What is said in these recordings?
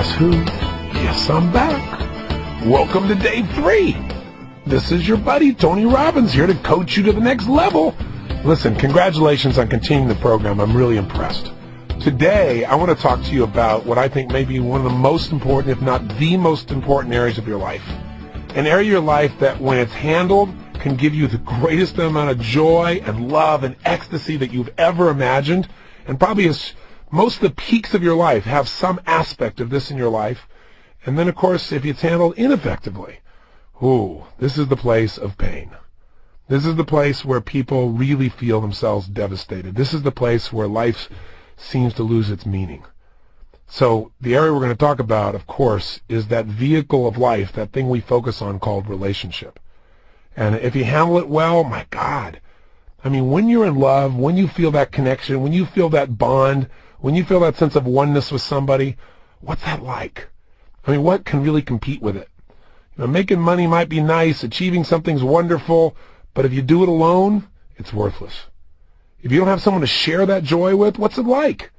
Guess who? Yes, I'm back. Welcome to day 3. This is your buddy, Tony Robbins, here to coach you to the next level. Listen, congratulations on continuing the program. I'm really impressed. Today, I want to talk to you about what I think may be one of the most important, if not the most important areas of your life. An area of your life that, when it's handled, can give you the greatest amount of joy and love and ecstasy that you've ever imagined, and probably is most of the peaks of your life have some aspect of this in your life. And then, of course, if it's handled ineffectively, this is the place of pain. This is the place where people really feel themselves devastated. This is the place where life seems to lose its meaning. So the area we're going to talk about, of course, is that vehicle of life, that thing we focus on called relationship. And if you handle it well, my God, I mean, when you're in love, when you feel that connection, when you feel that bond, when you feel that sense of oneness with somebody, what's that like? I mean, what can really compete with it? You know, making money might be nice, achieving something's wonderful, but if you do it alone, it's worthless. If you don't have someone to share that joy with, what's it like?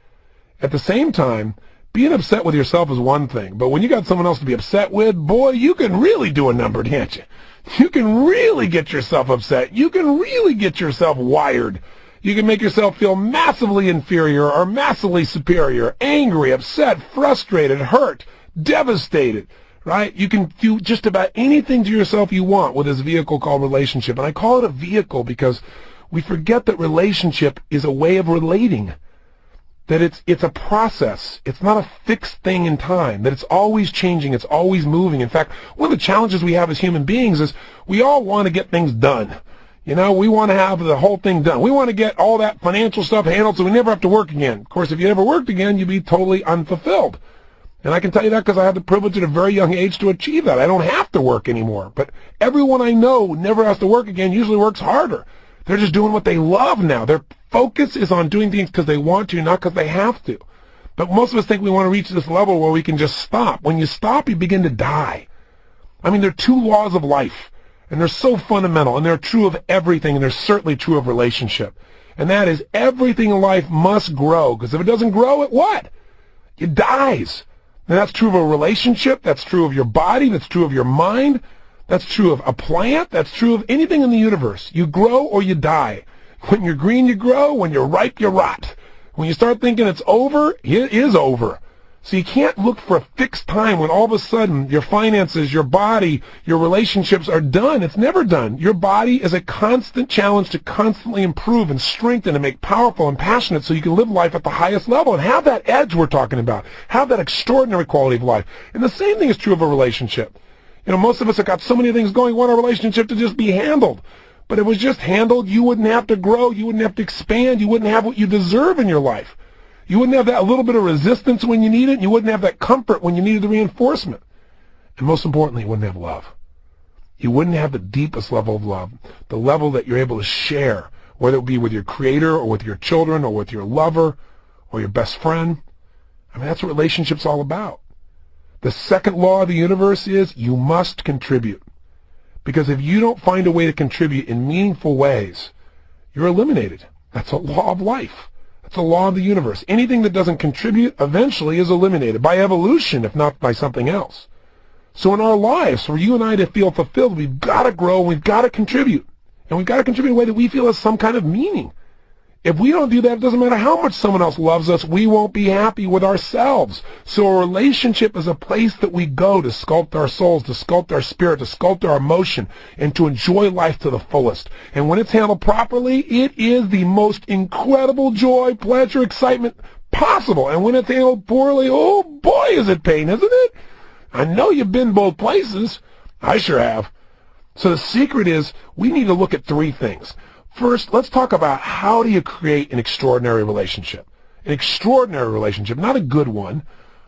At the same time, being upset with yourself is one thing, but when you got someone else to be upset with, boy, you can really do a number, can't you? You can really get yourself upset. You can really get yourself wired. You can make yourself feel massively inferior or massively superior, angry, upset, frustrated, hurt, devastated, right? You can do just about anything to yourself you want with this vehicle called relationship. And I call it a vehicle because we forget that relationship is a way of relating, that it's a process. It's not a fixed thing in time, that it's always changing, it's always moving. In fact, one of the challenges we have as human beings is we all want to get things done. You know, we want to have the whole thing done. We want to get all that financial stuff handled so we never have to work again. Of course, if you never worked again, you'd be totally unfulfilled. And I can tell you that because I had the privilege at a very young age to achieve that. I don't have to work anymore. But everyone I know who never has to work again usually works harder. They're just doing what they love now. Their focus is on doing things because they want to, not because they have to. But most of us think we want to reach this level where we can just stop. When you stop, you begin to die. I mean, there are 2 laws of life, and they're so fundamental, and they're true of everything, and they're certainly true of relationship. And that is, everything in life must grow, because if it doesn't grow, it what? It dies. And that's true of a relationship, that's true of your body, that's true of your mind, that's true of a plant, that's true of anything in the universe. You grow or you die. When you're green, you grow. When you're ripe, you rot. When you start thinking it's over, it is over. So you can't look for a fixed time when all of a sudden your finances, your body, your relationships are done. It's never done. Your body is a constant challenge to constantly improve and strengthen and make powerful and passionate so you can live life at the highest level and have that edge we're talking about. Have that extraordinary quality of life. And the same thing is true of a relationship. You know, most of us have got so many things going, want a relationship to just be handled. But if it was just handled, you wouldn't have to grow, you wouldn't have to expand, you wouldn't have what you deserve in your life. You wouldn't have that little bit of resistance when you need it, and you wouldn't have that comfort when you needed the reinforcement. And most importantly, you wouldn't have love. You wouldn't have the deepest level of love, the level that you're able to share, whether it be with your creator or with your children or with your lover or your best friend. I mean, that's what relationship's all about. The second law of the universe is you must contribute. Because if you don't find a way to contribute in meaningful ways, you're eliminated. That's a law of life. That's a law of the universe. Anything that doesn't contribute eventually is eliminated by evolution, if not by something else. So in our lives, for you and I to feel fulfilled, we've got to grow, we've got to contribute. And we've got to contribute in a way that we feel has some kind of meaning. If we don't do that, it doesn't matter how much someone else loves us, we won't be happy with ourselves. So a relationship is a place that we go to sculpt our souls, to sculpt our spirit, to sculpt our emotion, and to enjoy life to the fullest. And when it's handled properly, it is the most incredible joy, pleasure, excitement possible. And when it's handled poorly, oh boy, is it pain, isn't it? I know you've been both places. I sure have. So the secret is we need to look at 3 things. First, let's talk about how do you create an extraordinary relationship. An extraordinary relationship, not a good one,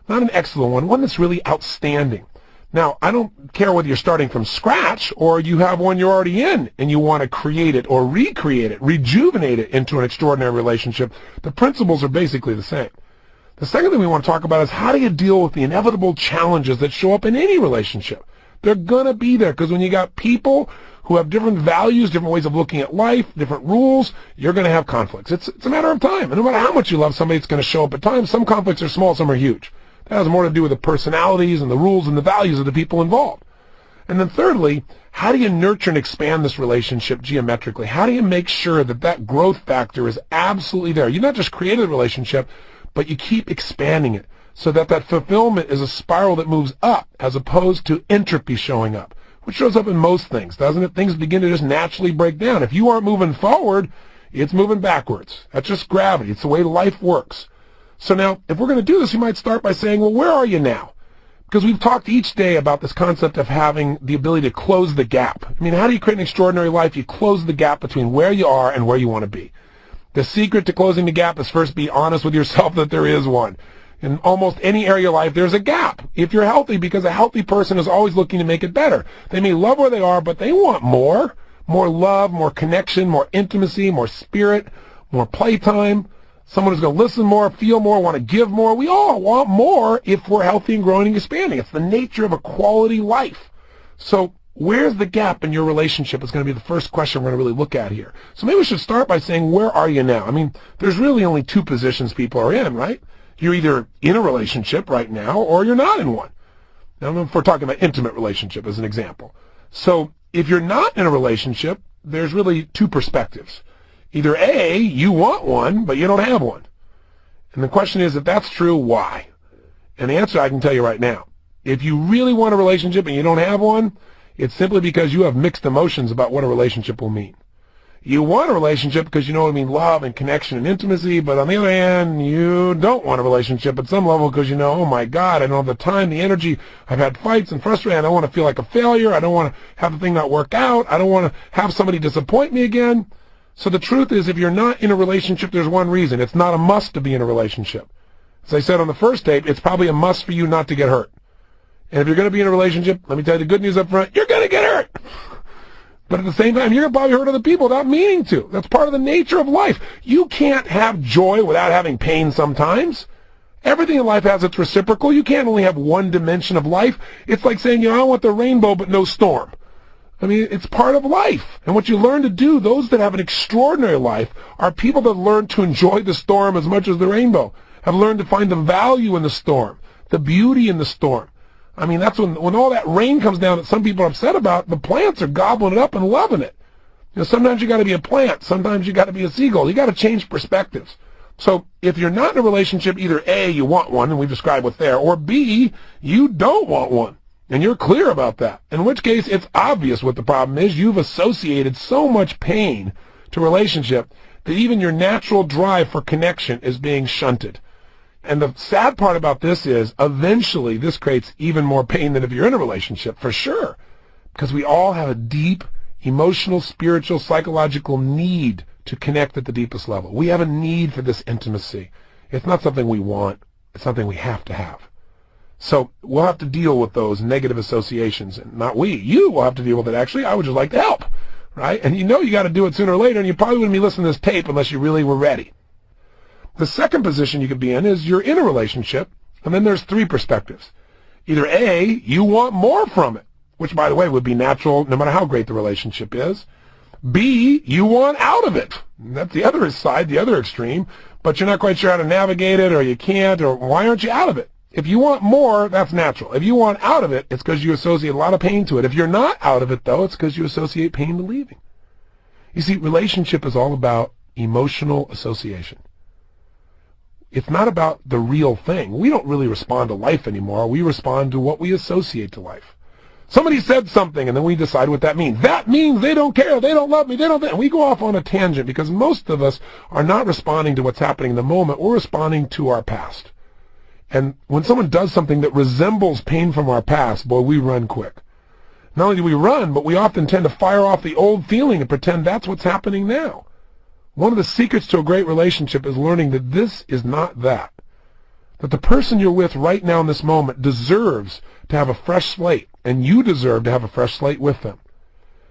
not an excellent one that's really outstanding. Now, I don't care whether you're starting from scratch or you have one you're already in and you want to create it or recreate it, rejuvenate it into an extraordinary relationship. The principles are basically the same. The second thing we want to talk about is how do you deal with the inevitable challenges that show up in any relationship. They're going to be there because when you got people who have different values, different ways of looking at life, different rules, you're going to have conflicts. It's a matter of time. And no matter how much you love somebody, it's going to show up at times. Some conflicts are small, some are huge. That has more to do with the personalities and the rules and the values of the people involved. And then thirdly, how do you nurture and expand this relationship geometrically? How do you make sure that that growth factor is absolutely there? You not just create a relationship, but you keep expanding it so that that fulfillment is a spiral that moves up as opposed to entropy showing up, which shows up in most things, doesn't it? Things begin to just naturally break down. If you aren't moving forward, it's moving backwards. That's just gravity. It's the way life works. So now, if we're going to do this, you might start by saying, well, where are you now? Because we've talked each day about this concept of having the ability to close the gap. I mean, how do you create an extraordinary life? You close the gap between where you are and where you want to be. The secret to closing the gap is first be honest with yourself that there is one. In almost any area of your life, there's a gap. If you're healthy, because a healthy person is always looking to make it better. They may love where they are, but they want more. More love, more connection, more intimacy, more spirit, more playtime. Someone who's going to listen more, feel more, want to give more. We all want more if we're healthy and growing and expanding. It's the nature of a quality life. So where's the gap in your relationship is going to be the first question we're going to really look at here. So maybe we should start by saying, where are you now? I mean, there's really only two positions people are in, right? You're either in a relationship right now or you're not in one. Now, if we're talking about intimate relationship as an example. So if you're not in a relationship, there's really two perspectives. Either A, you want one, but you don't have one. And the question is, if that's true, why? And the answer I can tell you right now. If you really want a relationship and you don't have one, it's simply because you have mixed emotions about what a relationship will mean. You want a relationship because you know what I mean, love and connection and intimacy, but on the other hand, you don't want a relationship at some level because you know, oh my God, I don't have the time, the energy, I've had fights and frustrated, I don't want to feel like a failure, I don't want to have the thing not work out, I don't want to have somebody disappoint me again. So the truth is, if you're not in a relationship, there's one reason. It's not a must to be in a relationship. As I said on the first tape, it's probably a must for you not to get hurt. And if you're going to be in a relationship, let me tell you the good news up front, you're going to get hurt. But at the same time, you're going to probably hurt other people without meaning to. That's part of the nature of life. You can't have joy without having pain sometimes. Everything in life has its reciprocal. You can't only have one dimension of life. It's like saying, I want the rainbow but no storm. I mean, it's part of life. And what you learn to do, those that have an extraordinary life, are people that learn to enjoy the storm as much as the rainbow, have learned to find the value in the storm, the beauty in the storm. I mean, that's when all that rain comes down that some people are upset about, the plants are gobbling it up and loving it. Sometimes you got to be a plant. Sometimes you got to be a seagull. You got to change perspectives. So if you're not in a relationship, either A, you want one, and we've described what's there, or B, you don't want one. And you're clear about that. In which case, it's obvious what the problem is. You've associated so much pain to relationship that even your natural drive for connection is being shunted. And the sad part about this is, eventually, this creates even more pain than if you're in a relationship, for sure. Because we all have a deep, emotional, spiritual, psychological need to connect at the deepest level. We have a need for this intimacy. It's not something we want. It's something we have to have. So we'll have to deal with those negative associations. And not we. You will have to deal with it, actually. I would just like to help, right? And you got to do it sooner or later, and you probably wouldn't be listening to this tape unless you really were ready. The second position you could be in is you're in a relationship, and then there's three perspectives. Either A, you want more from it, which, by the way, would be natural no matter how great the relationship is. B, you want out of it. That's the other side, the other extreme, but you're not quite sure how to navigate it, or you can't, or why aren't you out of it? If you want more, that's natural. If you want out of it, it's because you associate a lot of pain to it. If you're not out of it, though, it's because you associate pain to leaving. You see, relationship is all about emotional association. It's not about the real thing. We don't really respond to life anymore. We respond to what we associate to life. Somebody said something, and then we decide what that means. That means they don't care, they don't love me, and we go off on a tangent because most of us are not responding to what's happening in the moment. We're responding to our past. And when someone does something that resembles pain from our past, boy, we run quick. Not only do we run, but we often tend to fire off the old feeling and pretend that's what's happening now. One of the secrets to a great relationship is learning that this is not that. That the person you're with right now in this moment deserves to have a fresh slate, and you deserve to have a fresh slate with them.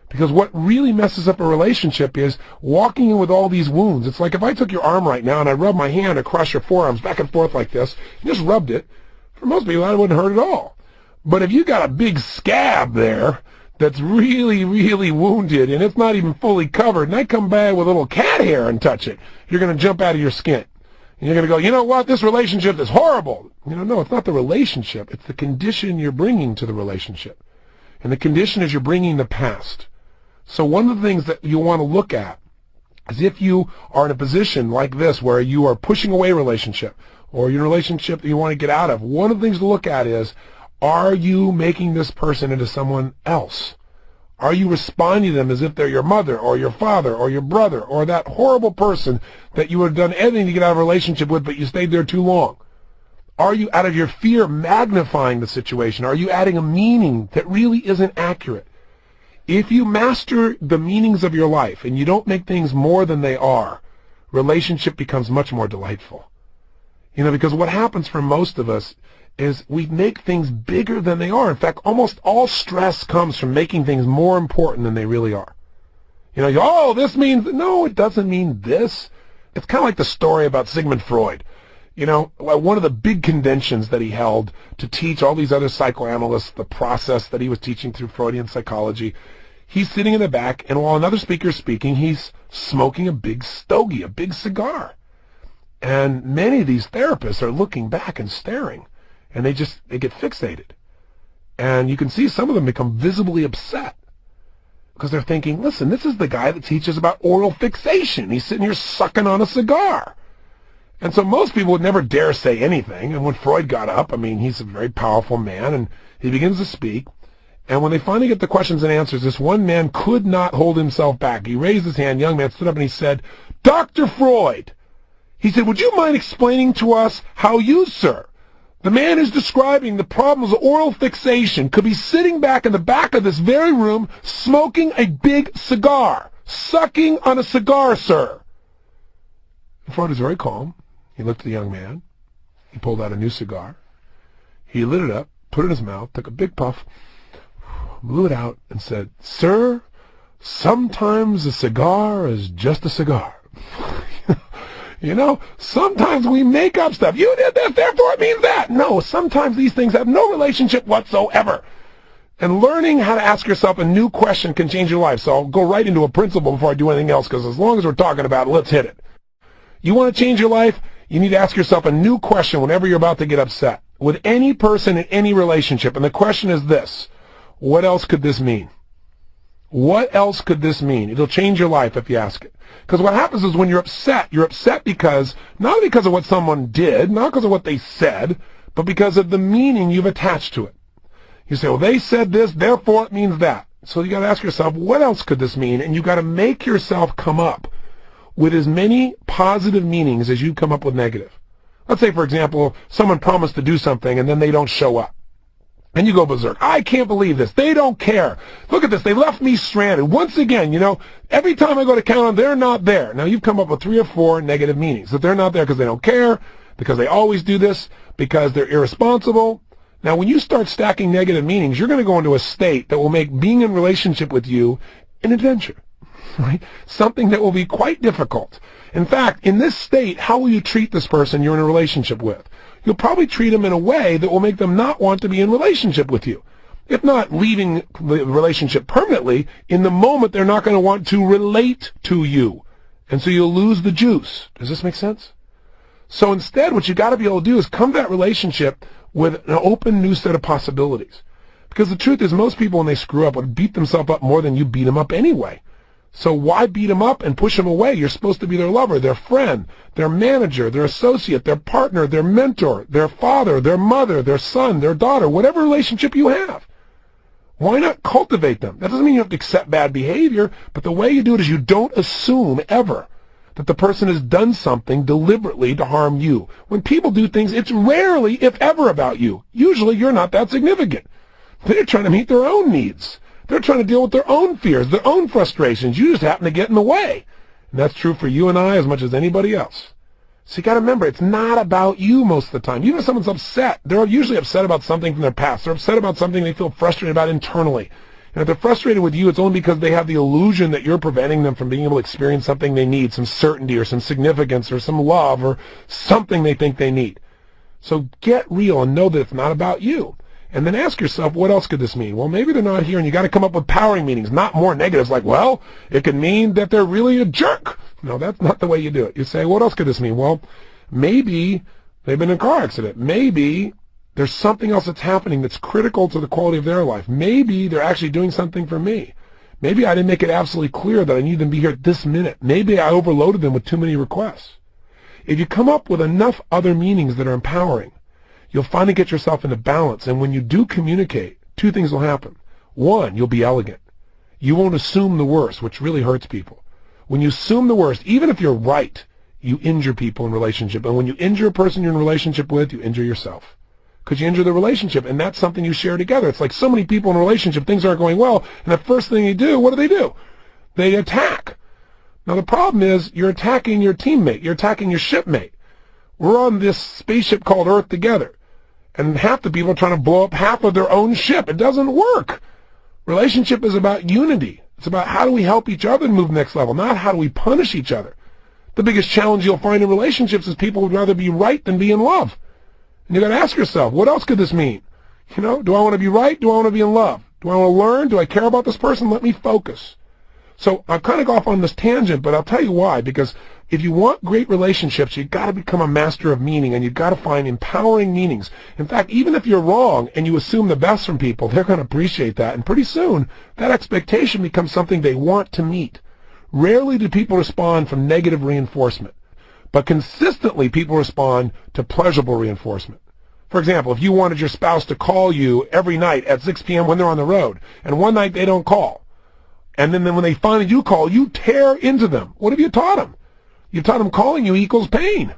Because what really messes up a relationship is walking in with all these wounds. It's like if I took your arm right now and I rubbed my hand across your forearms back and forth like this, and just rubbed it, for most people that wouldn't hurt at all. But if you got a big scab there that's really, really wounded and it's not even fully covered, and I come by with a little cat hair and touch it, you're going to jump out of your skin. And you're going to go, you know what, this relationship is horrible. No, it's not the relationship. It's the condition you're bringing to the relationship. And the condition is you're bringing the past. So one of the things that you want to look at is if you are in a position like this where you are pushing away a relationship or you're in a relationship that you want to get out of, one of the things to look at is, are you making this person into someone else? Are you responding to them as if they're your mother or your father or your brother or that horrible person that you would have done anything to get out of a relationship with, but you stayed there too long? Are you, out of your fear, magnifying the situation? Are you adding a meaning that really isn't accurate? If you master the meanings of your life and you don't make things more than they are, relationship becomes much more delightful. Because what happens for most of us is we make things bigger than they are. In fact, almost all stress comes from making things more important than they really are. This means, no, it doesn't mean this. It's kind of like the story about Sigmund Freud. One of the big conventions that he held to teach all these other psychoanalysts the process that he was teaching through Freudian psychology, he's sitting in the back, and while another speaker is speaking, he's smoking a big stogie, a big cigar. And many of these therapists are looking back and staring. And they get fixated. And you can see some of them become visibly upset because they're thinking, listen, this is the guy that teaches about oral fixation. He's sitting here sucking on a cigar. And so most people would never dare say anything. And when Freud got up, he's a very powerful man, and he begins to speak. And when they finally get the questions and answers, this one man could not hold himself back. He raised his hand, young man stood up, and he said, Dr. Freud, he said, would you mind explaining to us how you, sir, the man who's describing the problems of oral fixation, could be sitting back in the back of this very room smoking a big cigar, sucking on a cigar, sir? And Freud was very calm. He looked at the young man. He pulled out a new cigar. He lit it up, put it in his mouth, took a big puff, blew it out, and said, Sir, sometimes a cigar is just a cigar. Sometimes we make up stuff. You did this, therefore it means that. No, sometimes these things have no relationship whatsoever. And learning how to ask yourself a new question can change your life. So I'll go right into a principle before I do anything else, because as long as we're talking about it, let's hit it. You want to change your life? You need to ask yourself a new question whenever you're about to get upset. With any person in any relationship. And the question is this: what else could this mean? What else could this mean? It'll change your life if you ask it. Because what happens is when you're upset because, not because of what someone did, not because of what they said, but because of the meaning you've attached to it. You say, well, they said this, therefore it means that. So you got to ask yourself, what else could this mean? And you got to make yourself come up with as many positive meanings as you come up with negative. Let's say, for example, someone promised to do something and then they don't show up. And you go berserk. I can't believe this. They don't care. Look at this. They left me stranded. Once again, every time I go to count on, they're not there. Now, you've come up with 3 or 4 negative meanings. That they're not there because they don't care, because they always do this, because they're irresponsible. Now, when you start stacking negative meanings, you're going to go into a state that will make being in relationship with you an adventure, right? Something that will be quite difficult. In fact, in this state, how will you treat this person you're in a relationship with? You'll probably treat them in a way that will make them not want to be in relationship with you. If not leaving the relationship permanently, in the moment they're not going to want to relate to you. And so you'll lose the juice. Does this make sense? So instead, what you got to be able to do is come to that relationship with an open new set of possibilities. Because the truth is, most people when they screw up would beat themselves up more than you beat them up anyway. So why beat them up and push them away? You're supposed to be their lover, their friend, their manager, their associate, their partner, their mentor, their father, their mother, their son, their daughter, whatever relationship you have. Why not cultivate them? That doesn't mean you have to accept bad behavior, but the way you do it is you don't assume ever that the person has done something deliberately to harm you. When people do things, it's rarely, if ever, about you. Usually you're not that significant. They're trying to meet their own needs. They're trying to deal with their own fears, their own frustrations. You just happen to get in the way. And that's true for you and I as much as anybody else. So you got to remember, it's not about you most of the time. Even if someone's upset, they're usually upset about something from their past. They're upset about something they feel frustrated about internally. And if they're frustrated with you, it's only because they have the illusion that you're preventing them from being able to experience something they need, some certainty or some significance or some love or something they think they need. So get real and know that it's not about you. And then ask yourself, what else could this mean? Well, maybe they're not here, and you got to come up with powering meanings, not more negatives like, well, it could mean that they're really a jerk. No, that's not the way you do it. You say, what else could this mean? Well, Maybe they've been in a car accident. Maybe there's something else that's happening that's critical to the quality of their life. Maybe they're actually doing something for me. Maybe I didn't make it absolutely clear that I need them to be here at this minute. Maybe I overloaded them with too many requests. If you come up with enough other meanings that are empowering, you'll finally get yourself into balance. And when you do communicate, two things will happen. One, you'll be elegant. You won't assume the worst, which really hurts people. When you assume the worst, even if you're right, you injure people in relationship. And when you injure a person you're in a relationship with, you injure yourself. Because you injure the relationship, and that's something you share together. It's like so many people in a relationship, things aren't going well, and the first thing they do, what do? They attack. Now the problem is, you're attacking your teammate, you're attacking your shipmate. We're on this spaceship called Earth together, and half the people are trying to blow up half of their own ship. It doesn't work. Relationship is about unity. It's about how do we help each other move to the next level, not how do we punish each other. The biggest challenge you'll find in relationships is people would rather be right than be in love. And you got to ask yourself, what else could this mean? Do I want to be right? Do I want to be in love? Do I want to learn? Do I care about this person? Let me focus. So I've kind of gone off on this tangent, but I'll tell you why. Because if you want great relationships, you've got to become a master of meaning, and you've got to find empowering meanings. In fact, even if you're wrong and you assume the best from people, they're going to appreciate that. And pretty soon, that expectation becomes something they want to meet. Rarely do people respond from negative reinforcement, but consistently people respond to pleasurable reinforcement. For example, if you wanted your spouse to call you every night at 6 p.m. when they're on the road, and one night they don't call, and then when they finally do call, you tear into them. What have you taught them? You taught them calling you equals pain.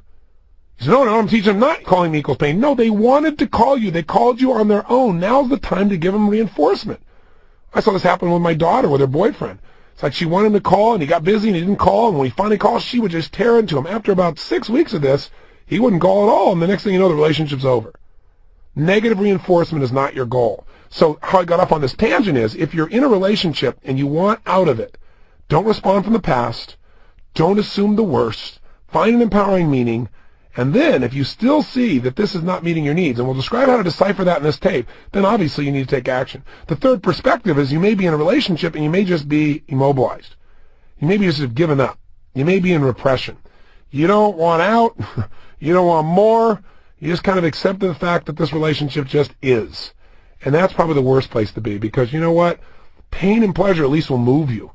You said, no, I'm teaching them not calling me equals pain. No, they wanted to call you. They called you on their own. Now's the time to give them reinforcement. I saw this happen with my daughter, with her boyfriend. It's like she wanted him to call, and he got busy, and he didn't call, and when he finally called, she would just tear into him. After about 6 weeks of this, he wouldn't call at all, and the next thing you know, the relationship's over. Negative reinforcement is not your goal. So how I got off on this tangent is, if you're in a relationship and you want out of it, don't respond from the past, don't assume the worst, find an empowering meaning, and then if you still see that this is not meeting your needs, and we'll describe how to decipher that in this tape, then obviously you need to take action. The third perspective is you may be in a relationship and you may just be immobilized. You may be just have given up. You may be in repression. You don't want out. You don't want more. You just kind of accept the fact that this relationship just is. And that's probably the worst place to be, because you know what? Pain and pleasure at least will move you.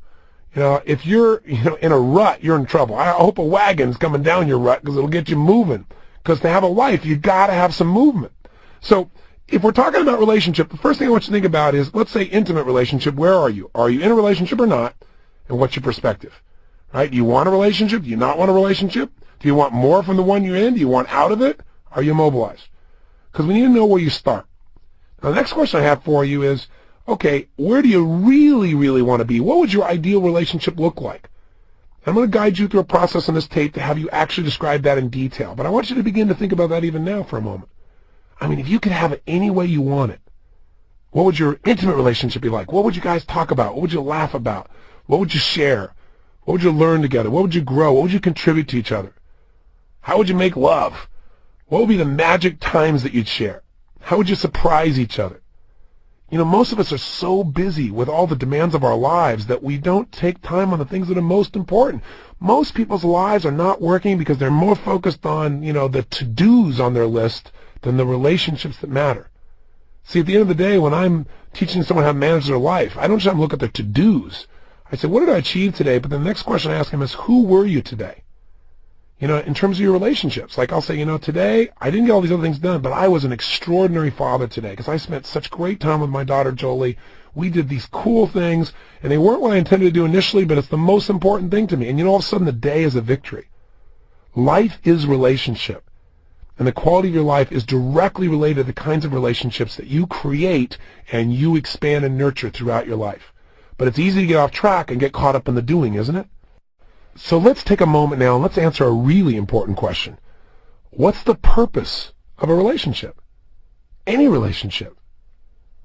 If you're in a rut, you're in trouble. I hope a wagon's coming down your rut, because it'll get you moving. Because to have a life, you've got to have some movement. So if we're talking about relationship, the first thing I want you to think about is, let's say intimate relationship. Where are you? Are you in a relationship or not? And what's your perspective? Right? Do you want a relationship? Do you not want a relationship? Do you want more from the one you're in? Do you want out of it? Are you immobilized? Because we need to know where you start. Now, the next question I have for you is, okay, where do you really, really want to be? What would your ideal relationship look like? I'm going to guide you through a process on this tape to have you actually describe that in detail. But I want you to begin to think about that even now for a moment. I mean, if you could have it any way you want it, what would your intimate relationship be like? What would you guys talk about? What would you laugh about? What would you share? What would you learn together? What would you grow? What would you contribute to each other? How would you make love? What would be the magic times that you'd share? How would you surprise each other? Most of us are so busy with all the demands of our lives that we don't take time on the things that are most important. Most people's lives are not working because they're more focused on, the to-dos on their list than the relationships that matter. See, at the end of the day, when I'm teaching someone how to manage their life, I don't just have them look at their to-dos. I say, what did I achieve today? But the next question I ask them is, who were you today? In terms of your relationships. Like I'll say, today I didn't get all these other things done, but I was an extraordinary father today because I spent such great time with my daughter Jolie. We did these cool things, and they weren't what I intended to do initially, but it's the most important thing to me. And all of a sudden the day is a victory. Life is relationship. And the quality of your life is directly related to the kinds of relationships that you create and you expand and nurture throughout your life. But it's easy to get off track and get caught up in the doing, isn't it? So let's take a moment now and let's answer a really important question. What's the purpose of a relationship? Any relationship.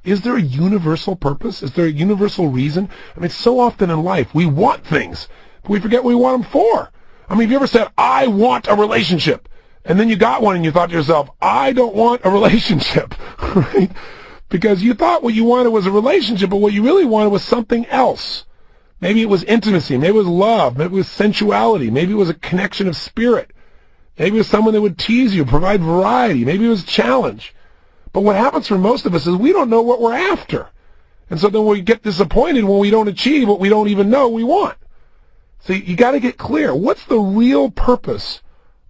Is there a universal purpose? Is there a universal reason? I mean, so often in life we want things, but we forget what we want them for. I mean, have you ever said, I want a relationship? And then you got one and you thought to yourself, I don't want a relationship, right? Because you thought what you wanted was a relationship, but what you really wanted was something else. Maybe it was intimacy, maybe it was love, maybe it was sensuality, maybe it was a connection of spirit. Maybe it was someone that would tease you, provide variety. Maybe it was a challenge. But what happens for most of us is we don't know what we're after. And so then we get disappointed when we don't achieve what we don't even know we want. So you got to get clear. What's the real purpose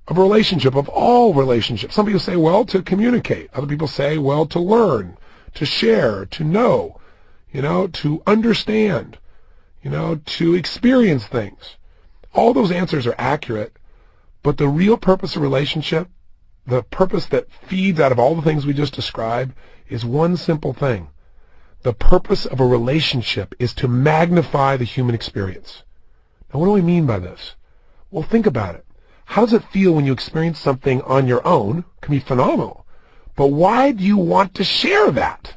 of a relationship, of all relationships? Some people say, well, to communicate. Other people say, well, to learn, to share, to know, to understand, to experience things. All those answers are accurate, but the real purpose of a relationship, the purpose that feeds out of all the things we just described, is one simple thing. The purpose of a relationship is to magnify the human experience. Now, what do we mean by this? Well, think about it. How does it feel when you experience something on your own? It can be phenomenal. But why do you want to share that?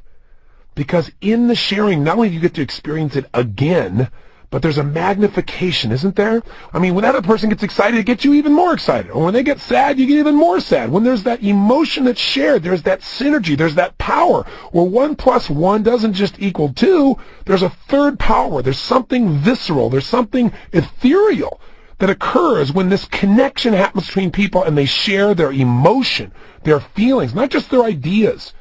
Because in the sharing, not only do you get to experience it again, but there's a magnification, isn't there? I mean, when that other person gets excited, it gets you even more excited. Or when they get sad, you get even more sad. When there's that emotion that's shared, there's that synergy, there's that power. Where 1 + 1 doesn't just equal 2, there's a third power. There's something visceral. There's something ethereal that occurs when this connection happens between people and they share their emotion, their feelings, not just their ideas.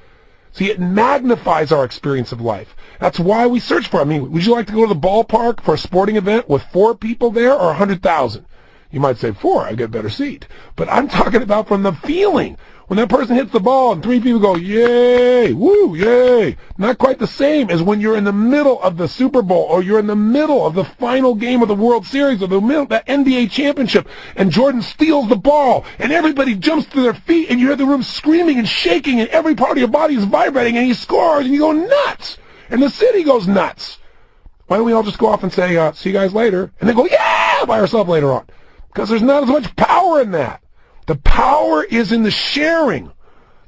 See, it magnifies our experience of life. That's why we search for it. I mean, would you like to go to the ballpark for a sporting event with 4 people there or 100,000? You might say 4, I get a better seat. But I'm talking about from the feeling. When that person hits the ball and 3 people go, yay, woo, yay. Not quite the same as when you're in the middle of the Super Bowl or you're in the middle of the final game of the World Series or the middle of the NBA championship and Jordan steals the ball and everybody jumps to their feet and you hear the room screaming and shaking and every part of your body is vibrating and he scores and you go nuts. And the city goes nuts. Why don't we all just go off and say, see you guys later, and then go, yeah, by ourselves later on? Because there's not as much power in that. The power is in the sharing.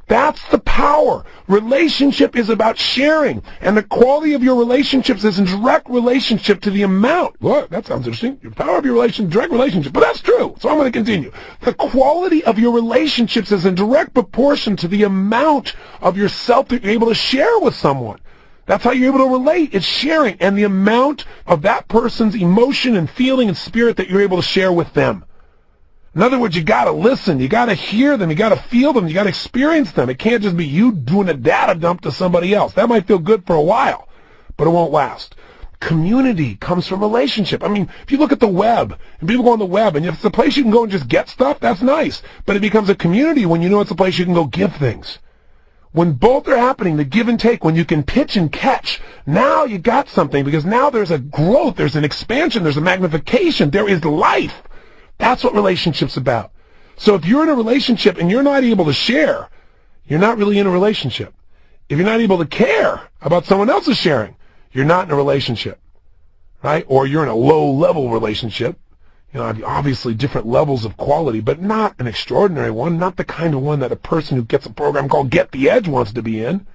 That's the power. Relationship is about sharing. And the quality of your relationships is in direct relationship to the amount. Look, that sounds interesting. The power of your direct relationship. But that's true. So I'm going to continue. The quality of your relationships is in direct proportion to the amount of yourself that you're able to share with someone. That's how you're able to relate. It's sharing. And the amount of that person's emotion and feeling and spirit that you're able to share with them. In other words, you got to listen. You got to hear them. You got to feel them. You got to experience them. It can't just be you doing a data dump to somebody else. That might feel good for a while, but it won't last. Community comes from relationship. I mean, if you look at the web, and people go on the web, and if it's a place you can go and just get stuff, that's nice. But it becomes a community when you know it's a place you can go give things. When both are happening, the give and take, when you can pitch and catch, now you got something because now there's a growth, there's an expansion, there's a magnification, there is life. That's what relationship's about. So if you're in a relationship and you're not able to share, you're not really in a relationship. If you're not able to care about someone else's sharing, you're not in a relationship, right? Or you're in a low-level relationship. Obviously different levels of quality, but not an extraordinary one, not the kind of one that a person who gets a program called Get the Edge wants to be in.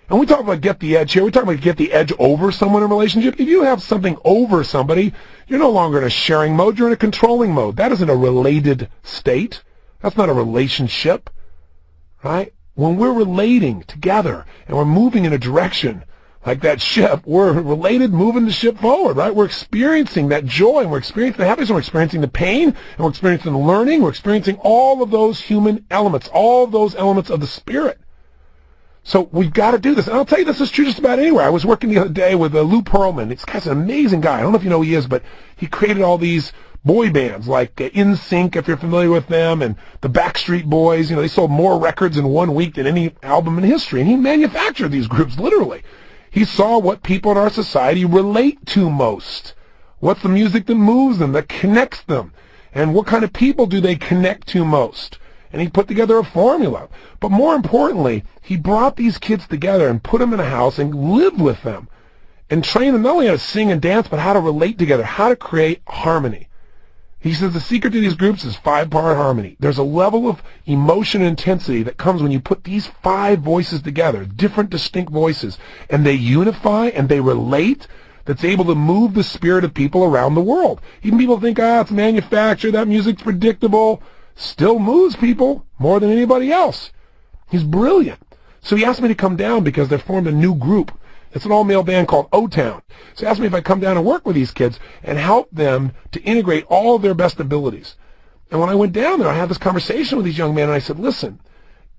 And we talk about get the edge here. We talk about get the edge over someone in a relationship. If you have something over somebody, you're no longer in a sharing mode. You're in a controlling mode. That isn't a related state. That's not a relationship, right? When we're relating together and we're moving in a direction like that ship, we're related, moving the ship forward, right? We're experiencing that joy, and we're experiencing the happiness, and we're experiencing the pain, and we're experiencing the learning. We're experiencing all of those human elements, all of those elements of the spirit. So we've got to do this. And I'll tell you, this is true just about anywhere. I was working the other day with Lou Pearlman. This guy's an amazing guy. I don't know if you know who he is, but he created all these boy bands like NSYNC, if you're familiar with them, and the Backstreet Boys. They sold more records in 1 week than any album in history. And he manufactured these groups, literally. He saw what people in our society relate to most. What's the music that moves them, that connects them? And what kind of people do they connect to most? And he put together a formula. But more importantly, he brought these kids together and put them in a house and lived with them and trained them not only how to sing and dance, but how to relate together, how to create harmony. He says the secret to these groups is 5-part harmony. There's a level of emotion and intensity that comes when you put these 5 voices together, different distinct voices, and they unify and they relate, that's able to move the spirit of people around the world. Even people think, it's manufactured, that music's predictable. Still moves people more than anybody else. He's brilliant. So he asked me to come down because they formed a new group. It's an all-male band called O-Town. So he asked me if I'd come down and work with these kids and help them to integrate all of their best abilities. And when I went down there, I had this conversation with these young men, and I said, listen,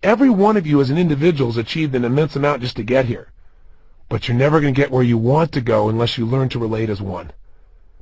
every one of you as an individual has achieved an immense amount just to get here. But you're never going to get where you want to go unless you learn to relate as one.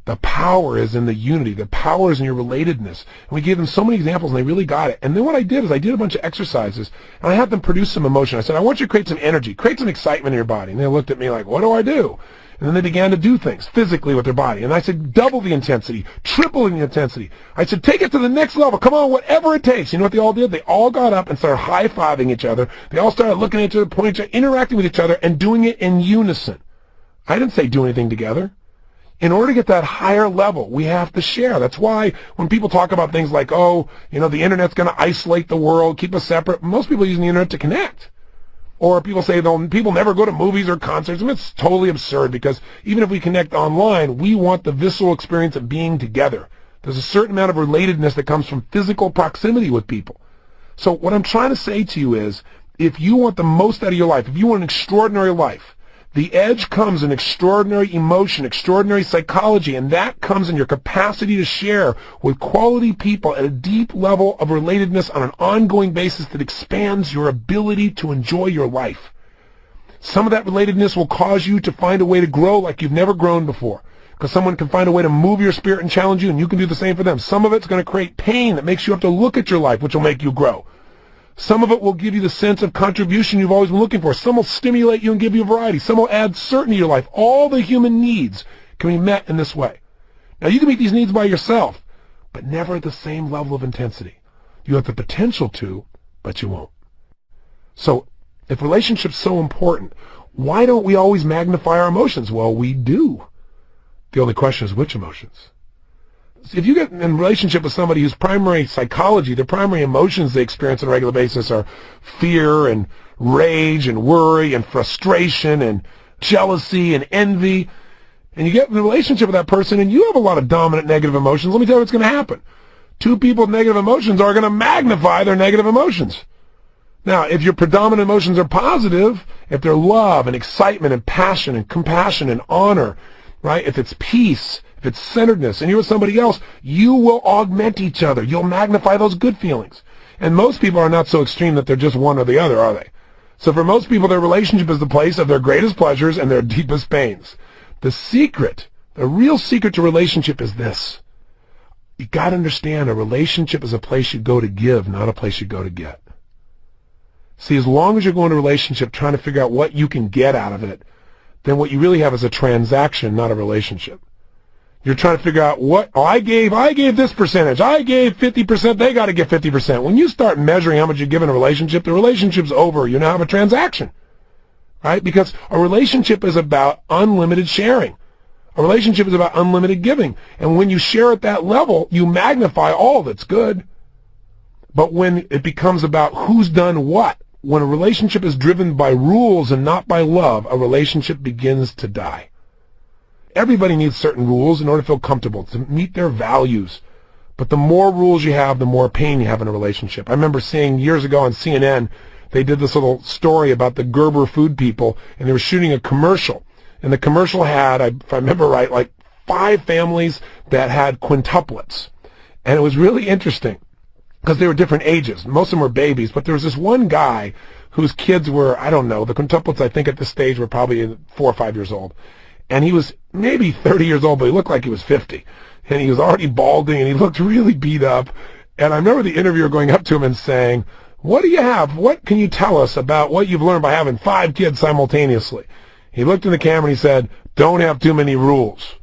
The power is in the unity. The power is in your relatedness. And we gave them so many examples, and they really got it. And then what I did is I did a bunch of exercises, and I had them produce some emotion. I said, I want you to create some energy, create some excitement in your body. And they looked at me like, what do I do? And then they began to do things physically with their body. And I said, double the intensity, triple the intensity. I said, take it to the next level. Come on, whatever it takes. You know what they all did? They all got up and started high-fiving each other. They all started looking at each other, pointing at each other, interacting with each other, and doing it in unison. I didn't say do anything together. In order to get that higher level, we have to share. That's why when people talk about things like, oh, you know, the internet's going to isolate the world, keep us separate, most people are using the internet to connect. Or people say people never go to movies or concerts. I mean, it's totally absurd, because even if we connect online, we want the visceral experience of being together. There's a certain amount of relatedness that comes from physical proximity with people. So what I'm trying to say to you is, if you want the most out of your life, if you want an extraordinary life, the edge comes in extraordinary emotion, extraordinary psychology, and that comes in your capacity to share with quality people at a deep level of relatedness on an ongoing basis that expands your ability to enjoy your life. Some of that relatedness will cause you to find a way to grow like you've never grown before, because someone can find a way to move your spirit and challenge you, and you can do the same for them. Some of it's going to create pain that makes you have to look at your life, which will make you grow. Some of it will give you the sense of contribution you've always been looking for. Some will stimulate you and give you variety. Some will add certainty to your life. All the human needs can be met in this way. Now, you can meet these needs by yourself, but never at the same level of intensity. You have the potential to, but you won't. So, if relationships are so important, why don't we always magnify our emotions? Well, we do. The only question is which emotions. If you get in a relationship with somebody whose primary psychology, their primary emotions they experience on a regular basis are fear and rage and worry and frustration and jealousy and envy, and you get in a relationship with that person and you have a lot of dominant negative emotions, let me tell you what's going to happen. Two people with negative emotions are going to magnify their negative emotions. Now, if your predominant emotions are positive, if they're love and excitement and passion and compassion and honor, right? If it's peace, if it's centeredness, and you're with somebody else, you will augment each other. You'll magnify those good feelings. And most people are not so extreme that they're just one or the other, are they? So for most people, their relationship is the place of their greatest pleasures and their deepest pains. The secret, the real secret to relationship is this. You got to understand a relationship is a place you go to give, not a place you go to get. See, as long as you're going to a relationship trying to figure out what you can get out of it, then what you really have is a transaction, not a relationship. You're trying to figure out I gave this percentage. I gave 50%. They got to get 50%. When you start measuring how much you give in a relationship, the relationship's over. You now have a transaction, right? Because a relationship is about unlimited sharing. A relationship is about unlimited giving. And when you share at that level, you magnify all that's good. But when it becomes about who's done what, when a relationship is driven by rules and not by love, a relationship begins to die. Everybody needs certain rules in order to feel comfortable, to meet their values. But the more rules you have, the more pain you have in a relationship. I remember seeing years ago on CNN, they did this little story about the Gerber food people, and they were shooting a commercial. And the commercial had, if I remember right, like 5 families that had quintuplets. And it was really interesting because they were different ages. Most of them were babies, but there was this one guy whose kids were, I don't know, the quintuplets I think at this stage were probably 4 or 5 years old. And he was maybe 30 years old, but he looked like he was 50. And he was already balding, and he looked really beat up. And I remember the interviewer going up to him and saying, what do you have? What can you tell us about what you've learned by having 5 kids simultaneously? He looked in the camera and he said, don't have too many rules.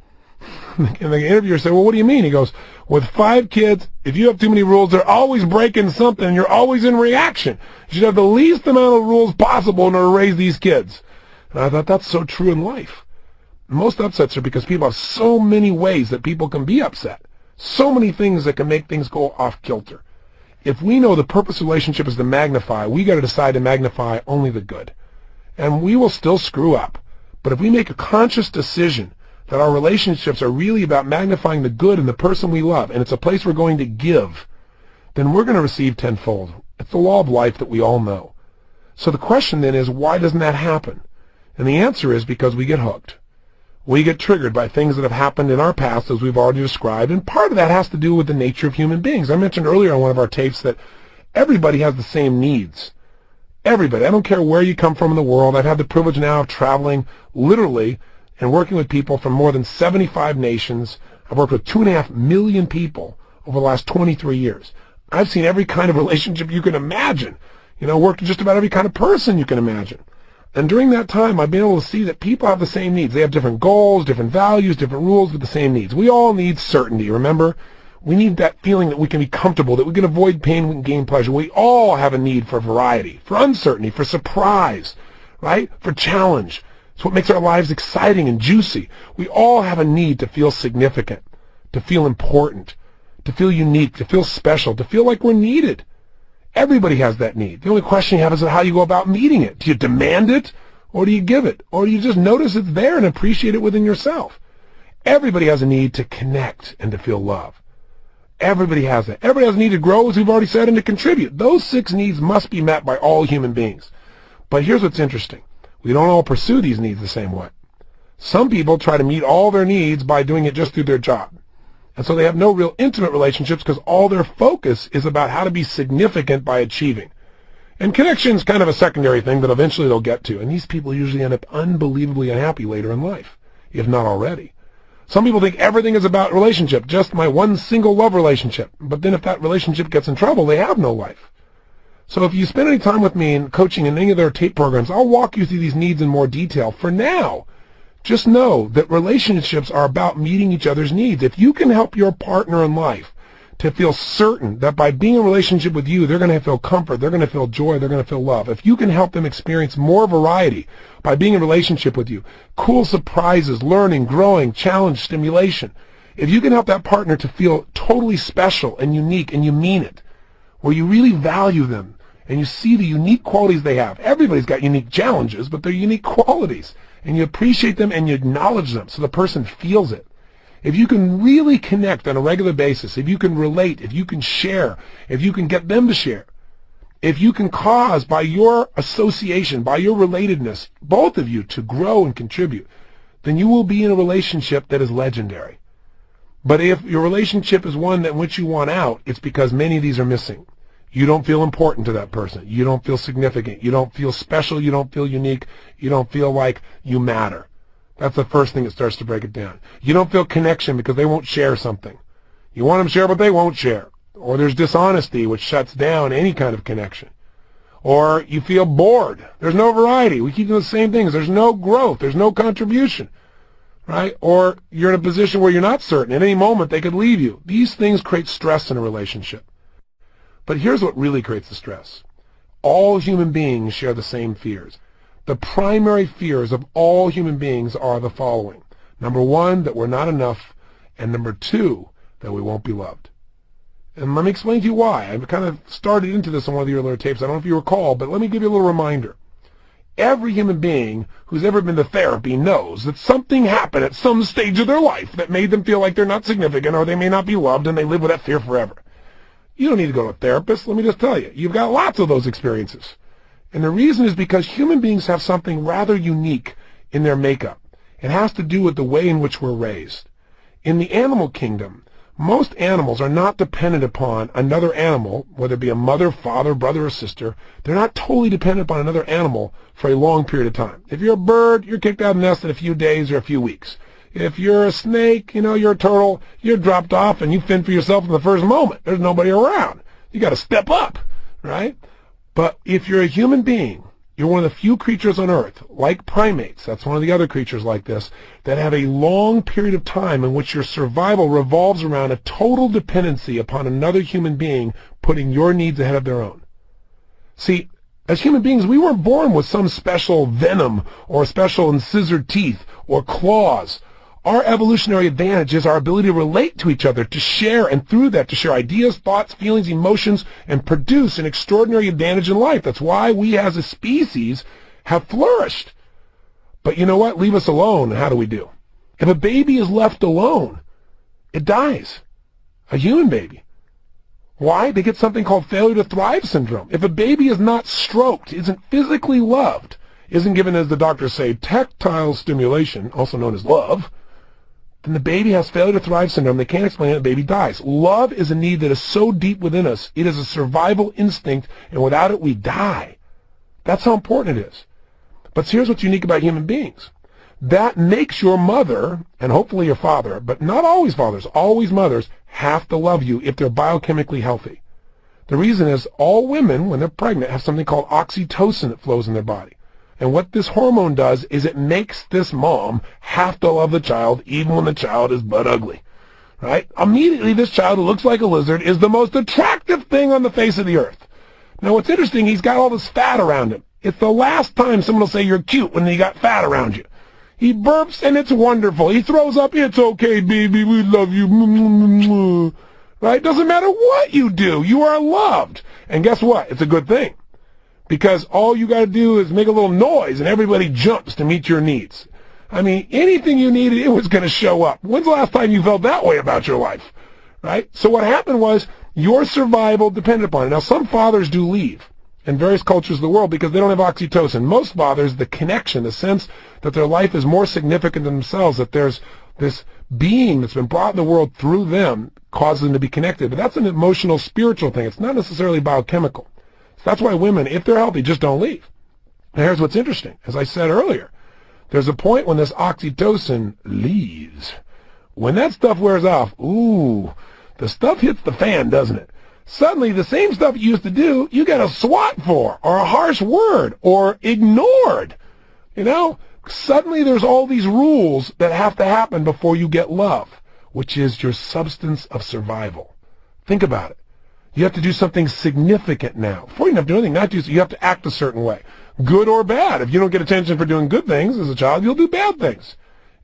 And the interviewer said, well, what do you mean? He goes, with 5 kids, if you have too many rules, they're always breaking something, and you're always in reaction. You should have the least amount of rules possible in order to raise these kids. And I thought that's so true in life. Most upsets are because people have so many ways that people can be upset. So many things that can make things go off kilter. If we know the purpose of relationship is to magnify, we got to decide to magnify only the good. And we will still screw up. But if we make a conscious decision that our relationships are really about magnifying the good in the person we love, and it's a place we're going to give, then we're going to receive tenfold. It's the law of life that we all know. So the question then is, why doesn't that happen? And the answer is because we get hooked. We get triggered by things that have happened in our past, as we've already described, and part of that has to do with the nature of human beings. I mentioned earlier on one of our tapes that everybody has the same needs. Everybody. I don't care where you come from in the world. I've had the privilege now of traveling literally and working with people from more than 75 nations. I've worked with 2.5 million people over the last 23 years. I've seen every kind of relationship you can imagine. Worked with just about every kind of person you can imagine. And during that time, I've been able to see that people have the same needs. They have different goals, different values, different rules, but the same needs. We all need certainty, remember? We need that feeling that we can be comfortable, that we can avoid pain, we can gain pleasure. We all have a need for variety, for uncertainty, for surprise, right? For challenge. It's what makes our lives exciting and juicy. We all have a need to feel significant, to feel important, to feel unique, to feel special, to feel like we're needed. Everybody has that need. The only question you have is how you go about meeting it. Do you demand it, or do you give it? Or do you just notice it's there and appreciate it within yourself? Everybody has a need to connect and to feel love. Everybody has that. Everybody has a need to grow, as we've already said, and to contribute. Those 6 needs must be met by all human beings. But here's what's interesting. We don't all pursue these needs the same way. Some people try to meet all their needs by doing it just through their job. And so they have no real intimate relationships because all their focus is about how to be significant by achieving. And connection is kind of a secondary thing that eventually they'll get to. And these people usually end up unbelievably unhappy later in life, if not already. Some people think everything is about relationship, just my one single love relationship. But then if that relationship gets in trouble, they have no life. So if you spend any time with me in coaching in any of their tape programs, I'll walk you through these needs in more detail. For now, just know that relationships are about meeting each other's needs. If you can help your partner in life to feel certain that by being in a relationship with you, they're going to feel comfort, they're going to feel joy, they're going to feel love. If you can help them experience more variety by being in a relationship with you, cool surprises, learning, growing, challenge, stimulation. If you can help that partner to feel totally special and unique, and you mean it, where you really value them and you see the unique qualities they have. Everybody's got unique challenges, but they're unique qualities. And you appreciate them and you acknowledge them so the person feels it. If you can really connect on a regular basis, if you can relate, if you can share, if you can get them to share, if you can cause by your association, by your relatedness, both of you to grow and contribute, then you will be in a relationship that is legendary. But if your relationship is one in which you want out, it's because many of these are missing. You don't feel important to that person. You don't feel significant. You don't feel special. You don't feel unique. You don't feel like you matter. That's the first thing that starts to break it down. You don't feel connection because they won't share something. You want them to share, but they won't share. Or there's dishonesty, which shuts down any kind of connection. Or you feel bored. There's no variety. We keep doing the same things. There's no growth. There's no contribution. Right? Or you're in a position where you're not certain. At any moment, they could leave you. These things create stress in a relationship. But here's what really creates the stress. All human beings share the same fears. The primary fears of all human beings are the following. Number 1, that we're not enough. And number 2, that we won't be loved. And let me explain to you why. I kind of started into this on one of the earlier tapes. I don't know if you recall, but let me give you a little reminder. Every human being who's ever been to therapy knows that something happened at some stage of their life that made them feel like they're not significant or they may not be loved, and they live with that fear forever. You don't need to go to a therapist. Let me just tell you. You've got lots of those experiences. And the reason is because human beings have something rather unique in their makeup. It has to do with the way in which we're raised. In the animal kingdom, most animals are not dependent upon another animal, whether it be a mother, father, brother, or sister. They're not totally dependent upon another animal for a long period of time. If you're a bird, you're kicked out of the nest in a few days or a few weeks. If you're a snake, you're a turtle, you're dropped off and you fend for yourself in the first moment. There's nobody around. You got to step up, right? But if you're a human being, you're one of the few creatures on Earth, like primates, that's one of the other creatures like this, that have a long period of time in which your survival revolves around a total dependency upon another human being putting your needs ahead of their own. See, as human beings, we weren't born with some special venom or special incisor teeth or claws. Our evolutionary advantage is our ability to relate to each other, to share, and through that to share ideas, thoughts, feelings, emotions, and produce an extraordinary advantage in life. That's why we as a species have flourished. But you know what? Leave us alone, and how do we do? If a baby is left alone, it dies. A human baby. Why? They get something called failure to thrive syndrome. If a baby is not stroked, isn't physically loved, isn't given, as the doctors say, tactile stimulation, also known as love, then the baby has failure to thrive syndrome. They can't explain it, the baby dies. Love is a need that is so deep within us. It is a survival instinct, and without it, we die. That's how important it is. But here's what's unique about human beings. That makes your mother, and hopefully your father, but not always fathers, always mothers, have to love you if they're biochemically healthy. The reason is all women, when they're pregnant, have something called oxytocin that flows in their body. And what this hormone does is it makes this mom have to love the child even when the child is butt ugly. Right? Immediately, this child who looks like a lizard is the most attractive thing on the face of the earth. Now, what's interesting, he's got all this fat around him. It's the last time someone will say you're cute when you got fat around you. He burps, and it's wonderful. He throws up, it's okay, baby, we love you. Right? Doesn't matter what you do, you are loved. And guess what? It's a good thing. Because all you got to do is make a little noise, and everybody jumps to meet your needs. I mean, anything you needed, it was going to show up. When's the last time you felt that way about your life? Right? So what happened was your survival depended upon it. Now, some fathers do leave in various cultures of the world because they don't have oxytocin. Most fathers, the connection, the sense that their life is more significant than themselves, that there's this being that's been brought in the world through them, causes them to be connected. But that's an emotional, spiritual thing. It's not necessarily biochemical. So that's why women, if they're healthy, just don't leave. Now, here's what's interesting. As I said earlier, there's a point when this oxytocin leaves. When that stuff wears off, ooh, the stuff hits the fan, doesn't it? Suddenly, the same stuff you used to do, you get a swat for, or a harsh word, or ignored. You know, suddenly there's all these rules that have to happen before you get love, which is your substance of survival. Think about it. You have to do something significant now. Before you have to do anything, not just, you have to act a certain way. Good or bad. If you don't get attention for doing good things as a child, you'll do bad things.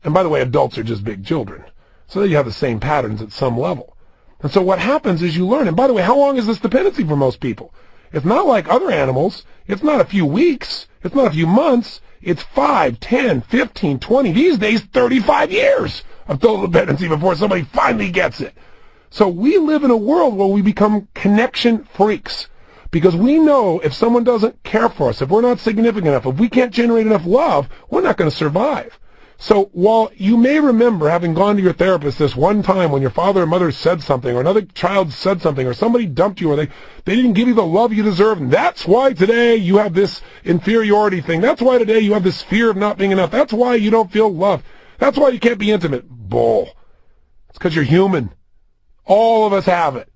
And by the way, adults are just big children. So you have the same patterns at some level. And so what happens is you learn. And by the way, how long is this dependency for most people? It's not like other animals. It's not a few weeks. It's not a few months. It's 5, 10, 15, 20, these days 35 years of total dependency before somebody finally gets it. So we live in a world where we become connection freaks because we know if someone doesn't care for us, if we're not significant enough, if we can't generate enough love, we're not going to survive. So while you may remember having gone to your therapist this one time when your father or mother said something, or another child said something, or somebody dumped you, or they didn't give you the love you deserve, and that's why today you have this inferiority thing. That's why today you have this fear of not being enough. That's why you don't feel loved. That's why you can't be intimate. Bull. It's because you're human. All of us have it.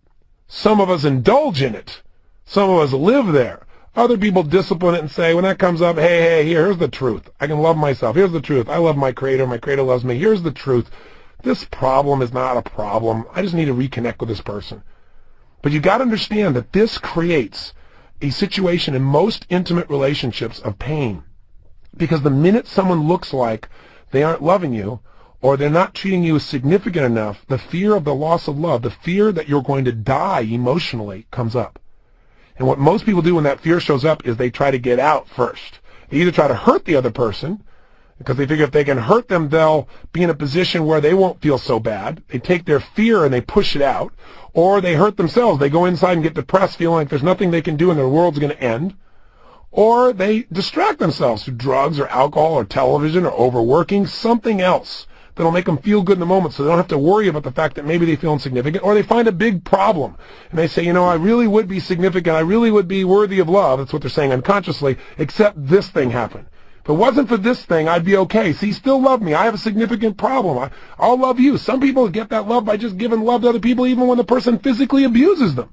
Some of us indulge in it. Some of us live there. Other people discipline it and say, when that comes up, hey, here's the truth. I can love myself. Here's the truth. I love my Creator. My Creator loves me. Here's the truth. This problem is not a problem. I just need to reconnect with this person. But you got to understand that this creates a situation in most intimate relationships of pain. Because the minute someone looks like they aren't loving you, or they're not treating you as significant enough, the fear of the loss of love, the fear that you're going to die emotionally comes up. And what most people do when that fear shows up is they try to get out first. They either try to hurt the other person, because they figure if they can hurt them, they'll be in a position where they won't feel so bad. They take their fear and they push it out. Or they hurt themselves. They go inside and get depressed, feeling like there's nothing they can do and their world's going to end. Or they distract themselves through drugs or alcohol or television or overworking, something else that'll make them feel good in the moment so they don't have to worry about the fact that maybe they feel insignificant. Or they find a big problem and they say, I really would be significant. I really would be worthy of love. That's what they're saying unconsciously, except this thing happened. If it wasn't for this thing, I'd be okay. See, still love me. I have a significant problem. I'll love you. Some people get that love by just giving love to other people even when the person physically abuses them,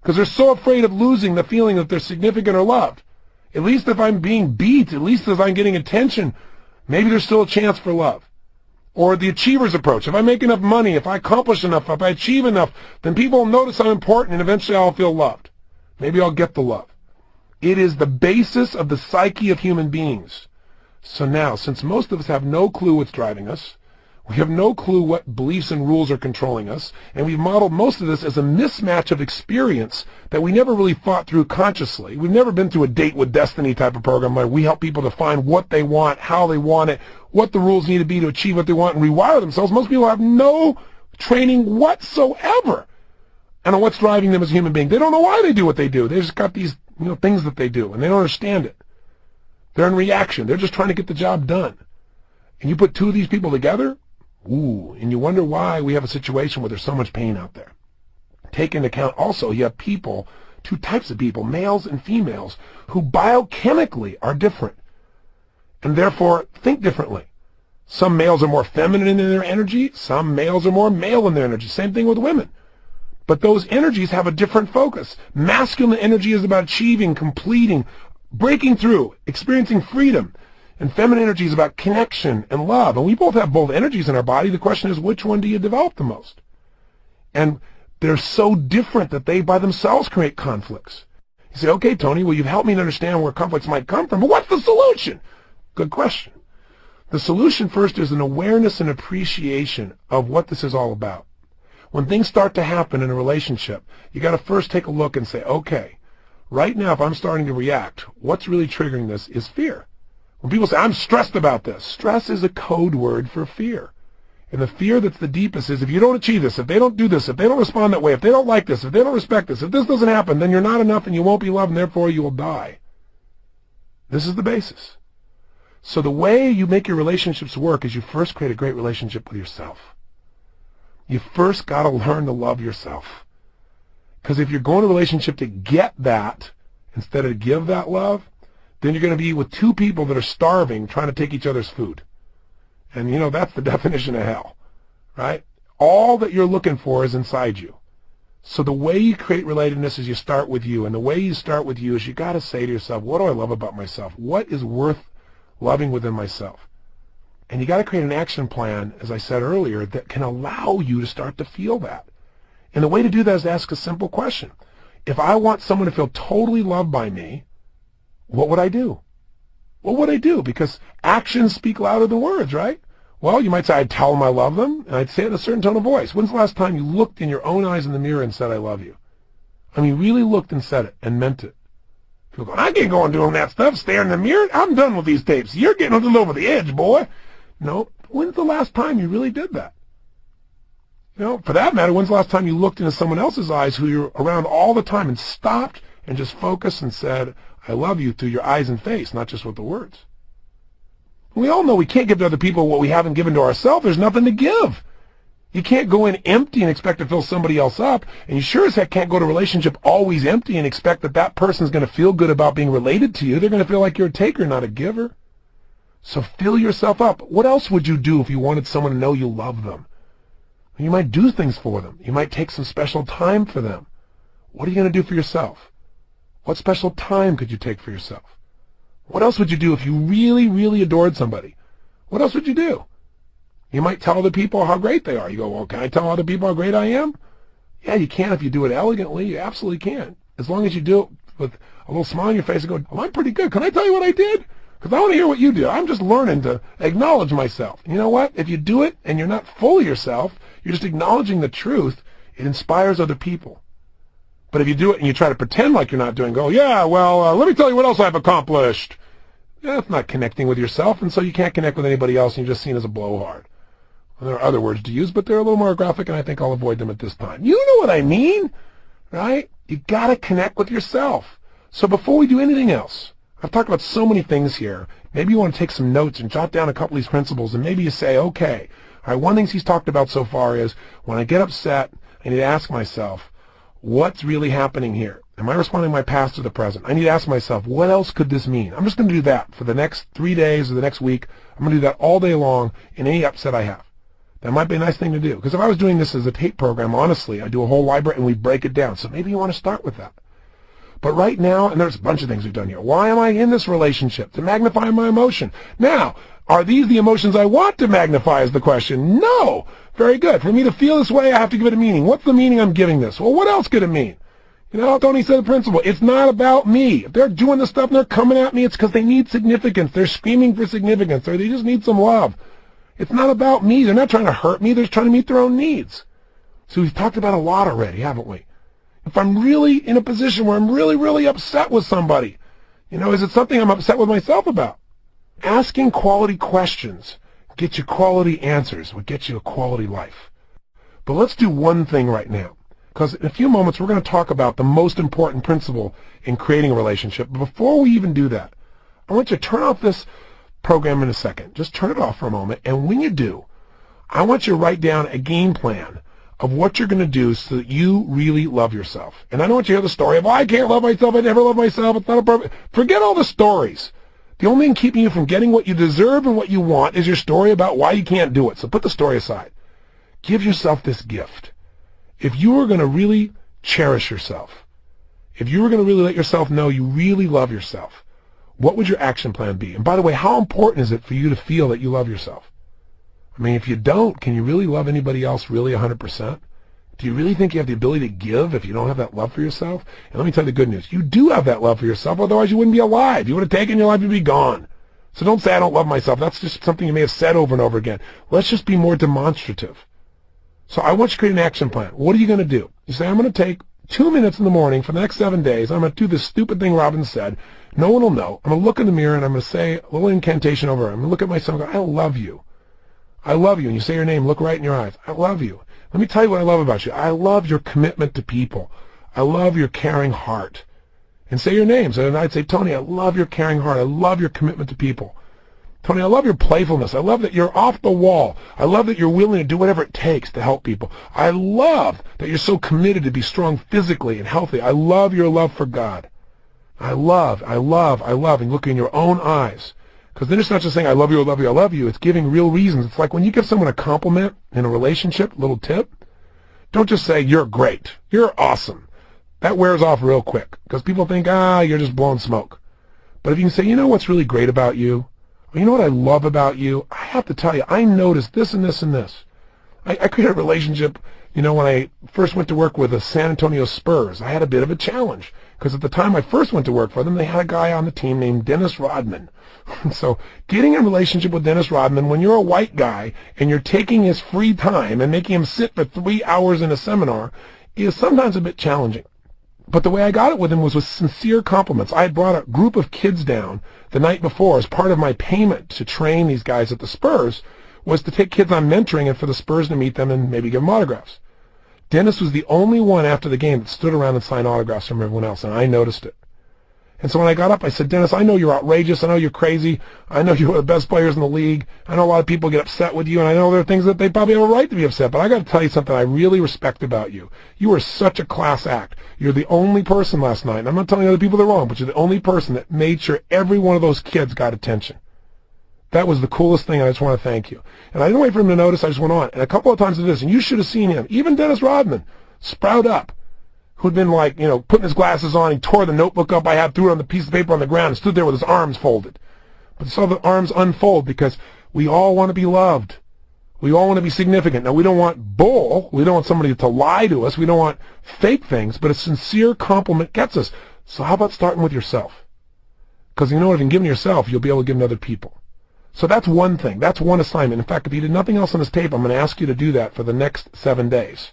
because they're so afraid of losing the feeling that they're significant or loved. At least if I'm being beat, at least if I'm getting attention, maybe there's still a chance for love. Or the achiever's approach. If I make enough money, if I accomplish enough, if I achieve enough, then people will notice I'm important and eventually I'll feel loved. Maybe I'll get the love. It is the basis of the psyche of human beings. So now, since most of us have no clue what's driving us, we have no clue what beliefs and rules are controlling us, and we've modeled most of this as a mismatch of experience that we never really thought through consciously. We've never been through a date with destiny type of program where we help people to find what they want, how they want it, what the rules need to be to achieve what they want and rewire themselves. Most people have no training whatsoever on what's driving them as a human being. They don't know why they do what they do. They just got these things that they do, and they don't understand it. They're in reaction. They're just trying to get the job done. And you put two of these people together, and you wonder why we have a situation where there's so much pain out there. Take into account also you have people, two types of people, males and females, who biochemically are different and therefore think differently. Some males are more feminine in their energy. Some males are more male in their energy. Same thing with women. But those energies have a different focus. Masculine energy is about achieving, completing, breaking through, experiencing freedom. And feminine energy is about connection and love. And we both have both energies in our body. The question is, which one do you develop the most? And they're so different that they by themselves create conflicts. You say, okay, Tony, well, you've helped me to understand where conflicts might come from, but what's the solution? Good question. The solution first is an awareness and appreciation of what this is all about. When things start to happen in a relationship, you got to first take a look and say, okay, right now if I'm starting to react, what's really triggering this is fear. When people say, I'm stressed about this, stress is a code word for fear. And the fear that's the deepest is if you don't achieve this, if they don't do this, if they don't respond that way, if they don't like this, if they don't respect this, if this doesn't happen, then you're not enough and you won't be loved and therefore you will die. This is the basis. So the way you make your relationships work is you first create a great relationship with yourself. You first got to learn to love yourself. Because if you're going to a relationship to get that instead of to give that love, then you're going to be with two people that are starving trying to take each other's food. And, you know, that's the definition of hell, right? All that you're looking for is inside you. So the way you create relatedness is you start with you. And the way you start with you is you got to say to yourself, what do I love about myself? What is worth loving within myself? And you got to create an action plan, as I said earlier, that can allow you to start to feel that. And the way to do that is to ask a simple question. If I want someone to feel totally loved by me, what would I do? What would I do? Because actions speak louder than words, right? Well, you might say, I'd tell them I love them, and I'd say it in a certain tone of voice. When's the last time you looked in your own eyes in the mirror and said, I love you? I mean, really looked and said it and meant it. People go, I can't go on doing that stuff, staring in the mirror. I'm done with these tapes. You're getting a little over the edge, boy. No, when's the last time you really did that? You know, for that matter, when's the last time you looked into someone else's eyes who you're around all the time and stopped and just focused and said, I love you through your eyes and face, not just with the words? We all know we can't give to other people what we haven't given to ourselves. There's nothing to give. You can't go in empty and expect to fill somebody else up. And you sure as heck can't go to a relationship always empty and expect that that person's going to feel good about being related to you. They're going to feel like you're a taker, not a giver. So fill yourself up. What else would you do if you wanted someone to know you love them? You might do things for them. You might take some special time for them. What are you going to do for yourself? What special time could you take for yourself? What else would you do if you really, really adored somebody? What else would you do? You might tell other people how great they are. You go, well, can I tell other people how great I am? Yeah, you can if you do it elegantly. You absolutely can. As long as you do it with a little smile on your face and go, well, I'm pretty good. Can I tell you what I did? Because I want to hear what you do. I'm just learning to acknowledge myself. You know what? If you do it and you're not full of yourself, you're just acknowledging the truth, it inspires other people. But if you do it and you try to pretend like you're not doing, go, yeah, well, let me tell you what else I've accomplished. That's not connecting with yourself, and so you can't connect with anybody else, and you're just seen as a blowhard. Well, there are other words to use, but they're a little more graphic, and I think I'll avoid them at this time. You know what I mean, right? You got to connect with yourself. So before we do anything else, I've talked about so many things here. Maybe you want to take some notes and jot down a couple of these principles, and maybe you say, okay, all right, one thing he's talked about so far is when I get upset, I need to ask myself, what's really happening here? Am I responding to my past or the present? I need to ask myself, what else could this mean? I'm just going to do that for the next 3 days or the next week. I'm going to do that all day long in any upset I have. That might be a nice thing to do. Because if I was doing this as a tape program, honestly, I do a whole library and we break it down. So maybe you want to start with that. But right now, and there's a bunch of things we've done here. Why am I in this relationship? To magnify my emotion. Now, are these the emotions I want to magnify is the question? No. Very good. For me to feel this way, I have to give it a meaning. What's the meaning I'm giving this? Well, what else could it mean? You know, Tony said the principle. It's not about me. If they're doing this stuff and they're coming at me, it's because they need significance. They're screaming for significance, or they just need some love. It's not about me. They're not trying to hurt me. They're trying to meet their own needs. So we've talked about a lot already, haven't we? If I'm really in a position where I'm really, really upset with somebody, you know, is it something I'm upset with myself about? Asking quality questions gets you quality answers, will get you a quality life. But let's do one thing right now. Because in a few moments, we're going to talk about the most important principle in creating a relationship. But before we even do that, I want you to turn off this program in a second. Just turn it off for a moment. And when you do, I want you to write down a game plan of what you're going to do so that you really love yourself. And I don't want you to hear the story of, I can't love myself, I never love myself, it's not a problem. Forget all the stories. The only thing keeping you from getting what you deserve and what you want is your story about why you can't do it. So put the story aside. Give yourself this gift. If you were going to really cherish yourself, if you were going to really let yourself know you really love yourself, what would your action plan be? And by the way, how important is it for you to feel that you love yourself? I mean, if you don't, can you really love anybody else really 100%? Do you really think you have the ability to give if you don't have that love for yourself? And let me tell you the good news. You do have that love for yourself, otherwise you wouldn't be alive. You would have taken your life, you'd be gone. So don't say, I don't love myself. That's just something you may have said over and over again. Let's just be more demonstrative. So I want you to create an action plan. What are you going to do? You say, I'm going to take 2 minutes in the morning for the next 7 days. I'm going to do this stupid thing Robbins said. No one will know. I'm going to look in the mirror and I'm going to say a little incantation over her. I'm going to look at myself and go, I love you. I love you. And you say your name, look right in your eyes. I love you. Let me tell you what I love about you. I love your commitment to people. I love your caring heart. And say your names. And I'd say, Tony, I love your caring heart. I love your commitment to people. Tony, I love your playfulness. I love that you're off the wall. I love that you're willing to do whatever it takes to help people. I love that you're so committed to be strong physically and healthy. I love your love for God. I love, and look in your own eyes. Because then it's not just saying, I love you, I love you, I love you. It's giving real reasons. It's like when you give someone a compliment in a relationship, little tip, don't just say, you're great, you're awesome. That wears off real quick because people think, you're just blowing smoke. But if you can say, you know what's really great about you? Or you know what I love about you? I have to tell you, I noticed this and this and this. I created a relationship, when I first went to work with the San Antonio Spurs. I had a bit of a challenge because at the time I first went to work for them, they had a guy on the team named Dennis Rodman. So getting in a relationship with Dennis Rodman when you're a white guy and you're taking his free time and making him sit for 3 hours in a seminar is sometimes a bit challenging. But the way I got it with him was with sincere compliments. I had brought a group of kids down the night before as part of my payment to train these guys at the Spurs was to take kids on mentoring and for the Spurs to meet them and maybe give them autographs. Dennis was the only one after the game that stood around and signed autographs from everyone else, and I noticed it. And so when I got up, I said, Dennis, I know you're outrageous. I know you're crazy. I know you're one of the best players in the league. I know a lot of people get upset with you, and I know there are things that they probably have a right to be upset. But I got to tell you something I really respect about you. You are such a class act. You're the only person last night, and I'm not telling other people they're wrong, but you're the only person that made sure every one of those kids got attention. That was the coolest thing, and I just want to thank you. And I didn't wait for him to notice. I just went on. And a couple of times it is, and you should have seen him, even Dennis Rodman, sprout up, who'd been putting his glasses on. He tore the notebook up I had, threw it on the piece of paper on the ground, and stood there with his arms folded. But I saw the arms unfold because we all want to be loved. We all want to be significant. Now, we don't want bull. We don't want somebody to lie to us. We don't want fake things, but a sincere compliment gets us. So how about starting with yourself? Because if you can give yourself, you'll be able to give to other people. So that's one thing. That's one assignment. In fact, if you did nothing else on this tape, I'm going to ask you to do that for the next 7 days.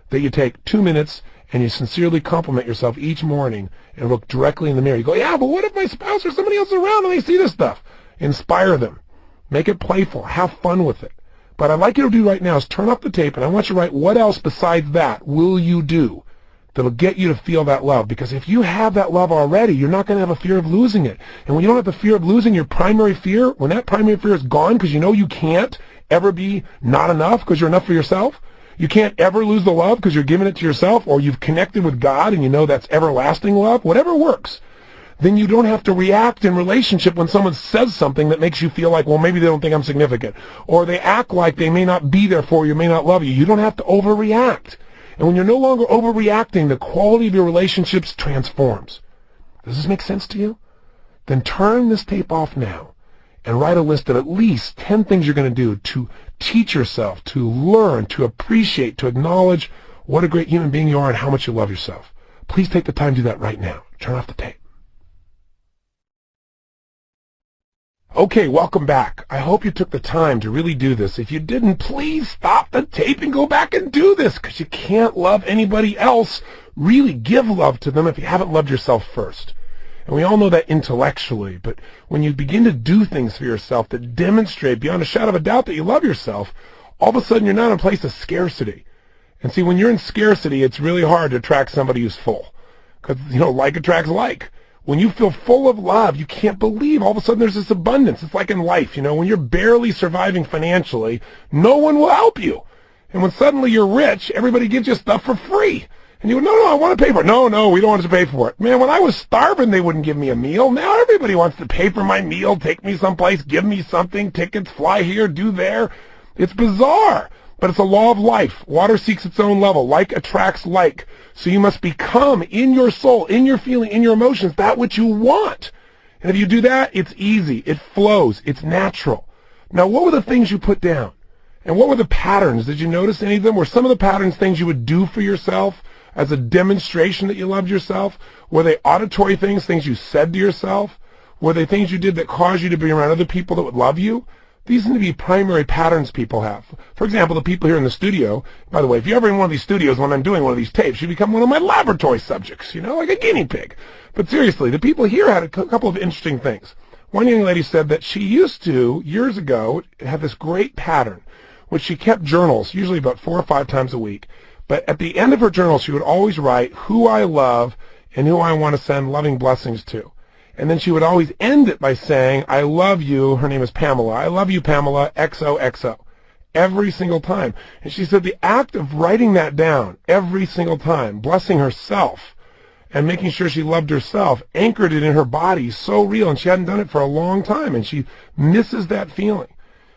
That you take 2 minutes and you sincerely compliment yourself each morning and look directly in the mirror. You go, yeah, but what if my spouse or somebody else is around and they see this stuff? Inspire them. Make it playful. Have fun with it. But I'd like you to do right now is turn off the tape, and I want you to write what else besides that will you do that'll get you to feel that love. Because if you have that love already, you're not going to have a fear of losing it. And when you don't have the fear of losing your primary fear, when that primary fear is gone because you know you can't ever be not enough because you're enough for yourself, you can't ever lose the love because you're giving it to yourself, or you've connected with God and you know that's everlasting love, whatever works, then you don't have to react in relationship when someone says something that makes you feel like, well, maybe they don't think I'm significant, or they act like they may not be there for you, may not love you. You don't have to overreact. And when you're no longer overreacting, the quality of your relationships transforms. Does this make sense to you? Then turn this tape off now and write a list of at least 10 things you're going to do to teach yourself, to learn, to appreciate, to acknowledge what a great human being you are and how much you love yourself. Please take the time to do that right now. Turn off the tape. Okay, welcome back. I hope you took the time to really do this. If you didn't, please stop the tape and go back and do this, because you can't love anybody else. Really give love to them if you haven't loved yourself first. And we all know that intellectually, but when you begin to do things for yourself that demonstrate beyond a shadow of a doubt that you love yourself, all of a sudden you're not in a place of scarcity. And see, when you're in scarcity, it's really hard to attract somebody who's full. Because, like attracts like. When you feel full of love, you can't believe all of a sudden there's this abundance. It's like in life, when you're barely surviving financially, no one will help you. And when suddenly you're rich, everybody gives you stuff for free. And you go, no, I want to pay for it. No, we don't want to pay for it. Man, when I was starving, they wouldn't give me a meal. Now everybody wants to pay for my meal, take me someplace, give me something, tickets, fly here, do there. It's bizarre, but it's a law of life. Water seeks its own level. Like attracts like. So you must become in your soul, in your feeling, in your emotions, that which you want. And if you do that, it's easy. It flows. It's natural. Now, what were the things you put down? And what were the patterns? Did you notice any of them? Were some of the patterns things you would do for yourself as a demonstration that you loved yourself? Were they auditory things you said to yourself? Were they things you did that caused you to be around other people that would love you? These seem to be primary patterns people have. For example, the people here in the studio, by the way, if you're ever in one of these studios when I'm doing one of these tapes, you become one of my laboratory subjects, like a guinea pig. But seriously, the people here had a couple of interesting things. One young lady said that she used to, years ago, have this great pattern, which she kept journals, usually about 4 or 5 times a week. But at the end of her journal, she would always write who I love and who I want to send loving blessings to. And then she would always end it by saying, I love you. Her name is Pamela. I love you, Pamela, XOXO. Every single time. And she said the act of writing that down every single time, blessing herself and making sure she loved herself, anchored it in her body so real. And she hadn't done it for a long time. And she misses that feeling.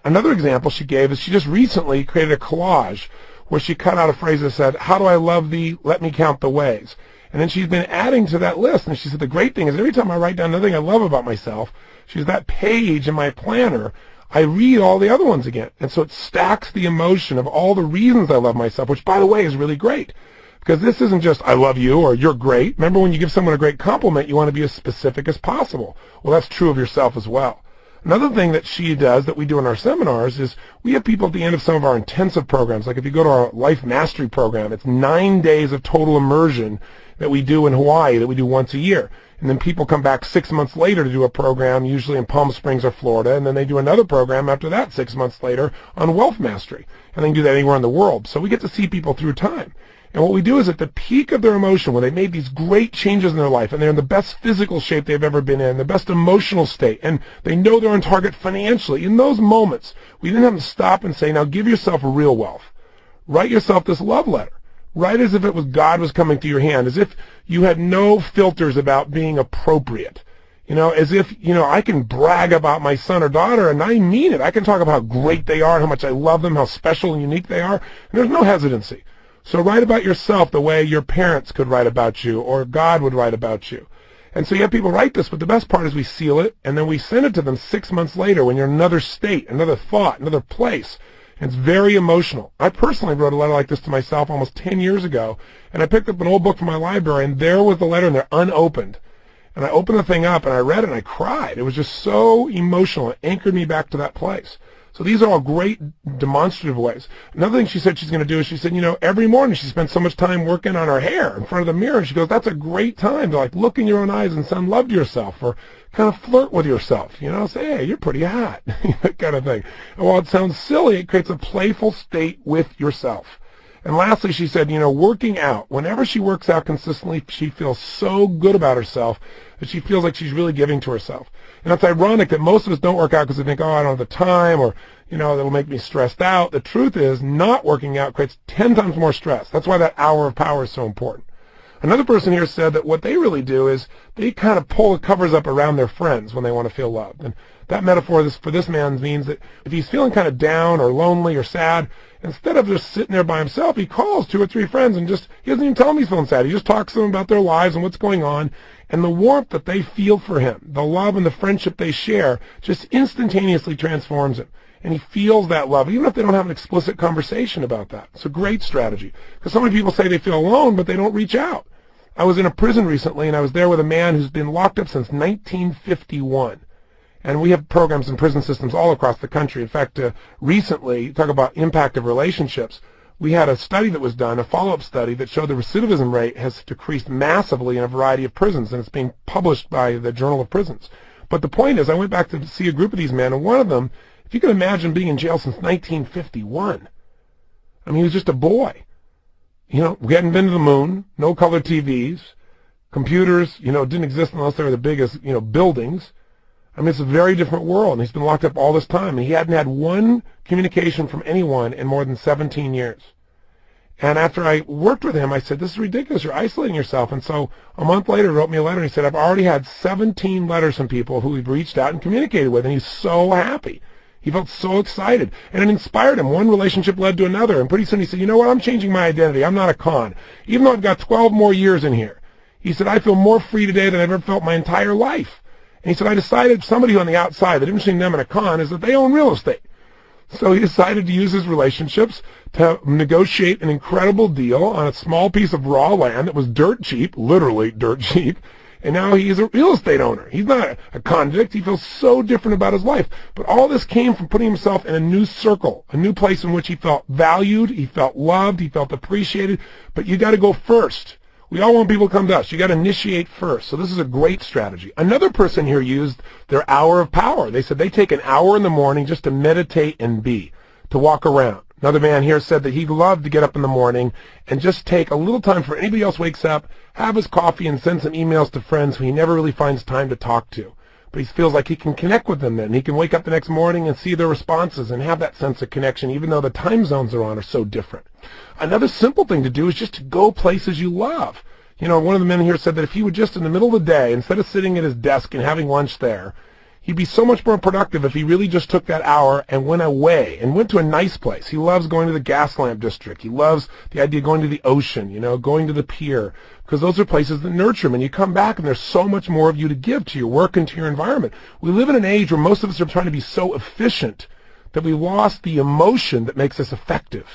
Another example she gave is she just recently created a collage where she cut out a phrase that said, how do I love thee? Let me count the ways. And then she's been adding to that list. And she said, the great thing is every time I write down another thing I love about myself, she's that page in my planner, I read all the other ones again. And so it stacks the emotion of all the reasons I love myself, which, by the way, is really great. Because this isn't just, I love you, or you're great. Remember, when you give someone a great compliment, you want to be as specific as possible. Well, that's true of yourself as well. Another thing that she does that we do in our seminars is we have people at the end of some of our intensive programs. Like if you go to our Life Mastery program, it's 9 days of total immersion that we do in Hawaii, that we do once a year. And then people come back 6 months later to do a program, usually in Palm Springs or Florida, and then they do another program after that 6 months later on Wealth Mastery. And they can do that anywhere in the world. So we get to see people through time. And what we do is at the peak of their emotion, when they made these great changes in their life, and they're in the best physical shape they've ever been in, the best emotional state, and they know they're on target financially, in those moments, we then have to stop and say, now give yourself real wealth. Write yourself this love letter. Write as if it was God was coming to your hand, as if you had no filters about being appropriate. As if, I can brag about my son or daughter, and I mean it. I can talk about how great they are and how much I love them, how special and unique they are, and there's no hesitancy. So write about yourself the way your parents could write about you or God would write about you. And so you have people write this, but the best part is we seal it, and then we send it to them 6 months later when you're in another state, another thought, another place. And it's very emotional. I personally wrote a letter like this to myself almost 10 years ago, and I picked up an old book from my library, and there was the letter in there unopened. And I opened the thing up, and I read it, and I cried. It was just so emotional. It anchored me back to that place. So these are all great demonstrative ways. Another thing she said she's going to do is she said, every morning she spends so much time working on her hair in front of the mirror. And she goes, that's a great time to look in your own eyes and send love to yourself, or kind of flirt with yourself, say, hey, you're pretty hot, that kind of thing. And while it sounds silly, it creates a playful state with yourself. And lastly, she said, working out. Whenever she works out consistently, she feels so good about herself that she feels like she's really giving to herself. And it's ironic that most of us don't work out because we think, I don't have the time, or, that'll make me stressed out. The truth is, not working out creates 10 times more stress. That's why that hour of power is so important. Another person here said that what they really do is they kind of pull the covers up around their friends when they want to feel loved. And that metaphor for this man means that if he's feeling kind of down or lonely or sad, instead of just sitting there by himself, he calls 2 or 3 friends and he doesn't even tell them he's feeling sad. He just talks to them about their lives and what's going on. And the warmth that they feel for him, the love and the friendship they share, just instantaneously transforms him. And he feels that love, even if they don't have an explicit conversation about that. It's a great strategy. Because so many people say they feel alone, but they don't reach out. I was in a prison recently, and I was there with a man who's been locked up since 1951. And we have programs in prison systems all across the country. In fact, recently, talk about impact of relationships, we had a study that was done, a follow-up study, that showed the recidivism rate has decreased massively in a variety of prisons, and it's being published by the Journal of Prisons. But the point is, I went back to see a group of these men, and one of them, if you can imagine being in jail since 1951, I mean, he was just a boy. We hadn't been to the moon, no color TVs, Computers, didn't exist unless they were the biggest, buildings. I mean, it's a very different world, and he's been locked up all this time, and he hadn't had one communication from anyone in more than 17 years. And after I worked with him, I said, this is ridiculous. You're isolating yourself. And so a month later, he wrote me a letter, and he said, I've already had 17 letters from people who we've reached out and communicated with, and he's so happy. He felt so excited, and it inspired him. One relationship led to another, and pretty soon he said, you know what, I'm changing my identity. I'm not a con. Even though I've got 12 more years in here, he said, I feel more free today than I've ever felt my entire life. And he said, I decided somebody on the outside, the difference between them and a con is that they own real estate. So he decided to use his relationships to negotiate an incredible deal on a small piece of raw land that was dirt cheap, literally dirt cheap. And now he's a real estate owner. He's not a convict. He feels so different about his life. But all this came from putting himself in a new circle, a new place in which he felt valued, he felt loved, he felt appreciated. But you got to go first. We all want people to come to us. You got to initiate first. So this is a great strategy. Another person here used their hour of power. They said they take an hour in the morning just to meditate and be, to walk around. Another man here said that he'd love to get up in the morning and just take a little time before anybody else wakes up, have his coffee, and send some emails to friends who he never really finds time to talk to. But he feels like he can connect with them then. He can wake up the next morning and see their responses and have that sense of connection, even though the time zones they're on are so different. Another simple thing to do is just to go places you love. One of the men here said that if he would just in the middle of the day, instead of sitting at his desk and having lunch there, he'd be so much more productive if he really just took that hour and went away and went to a nice place. He loves going to the gas lamp district. He loves the idea of going to the ocean, going to the pier, because those are places that nurture him. And you come back and there's so much more of you to give to your work and to your environment. We live in an age where most of us are trying to be so efficient that we lost the emotion that makes us effective.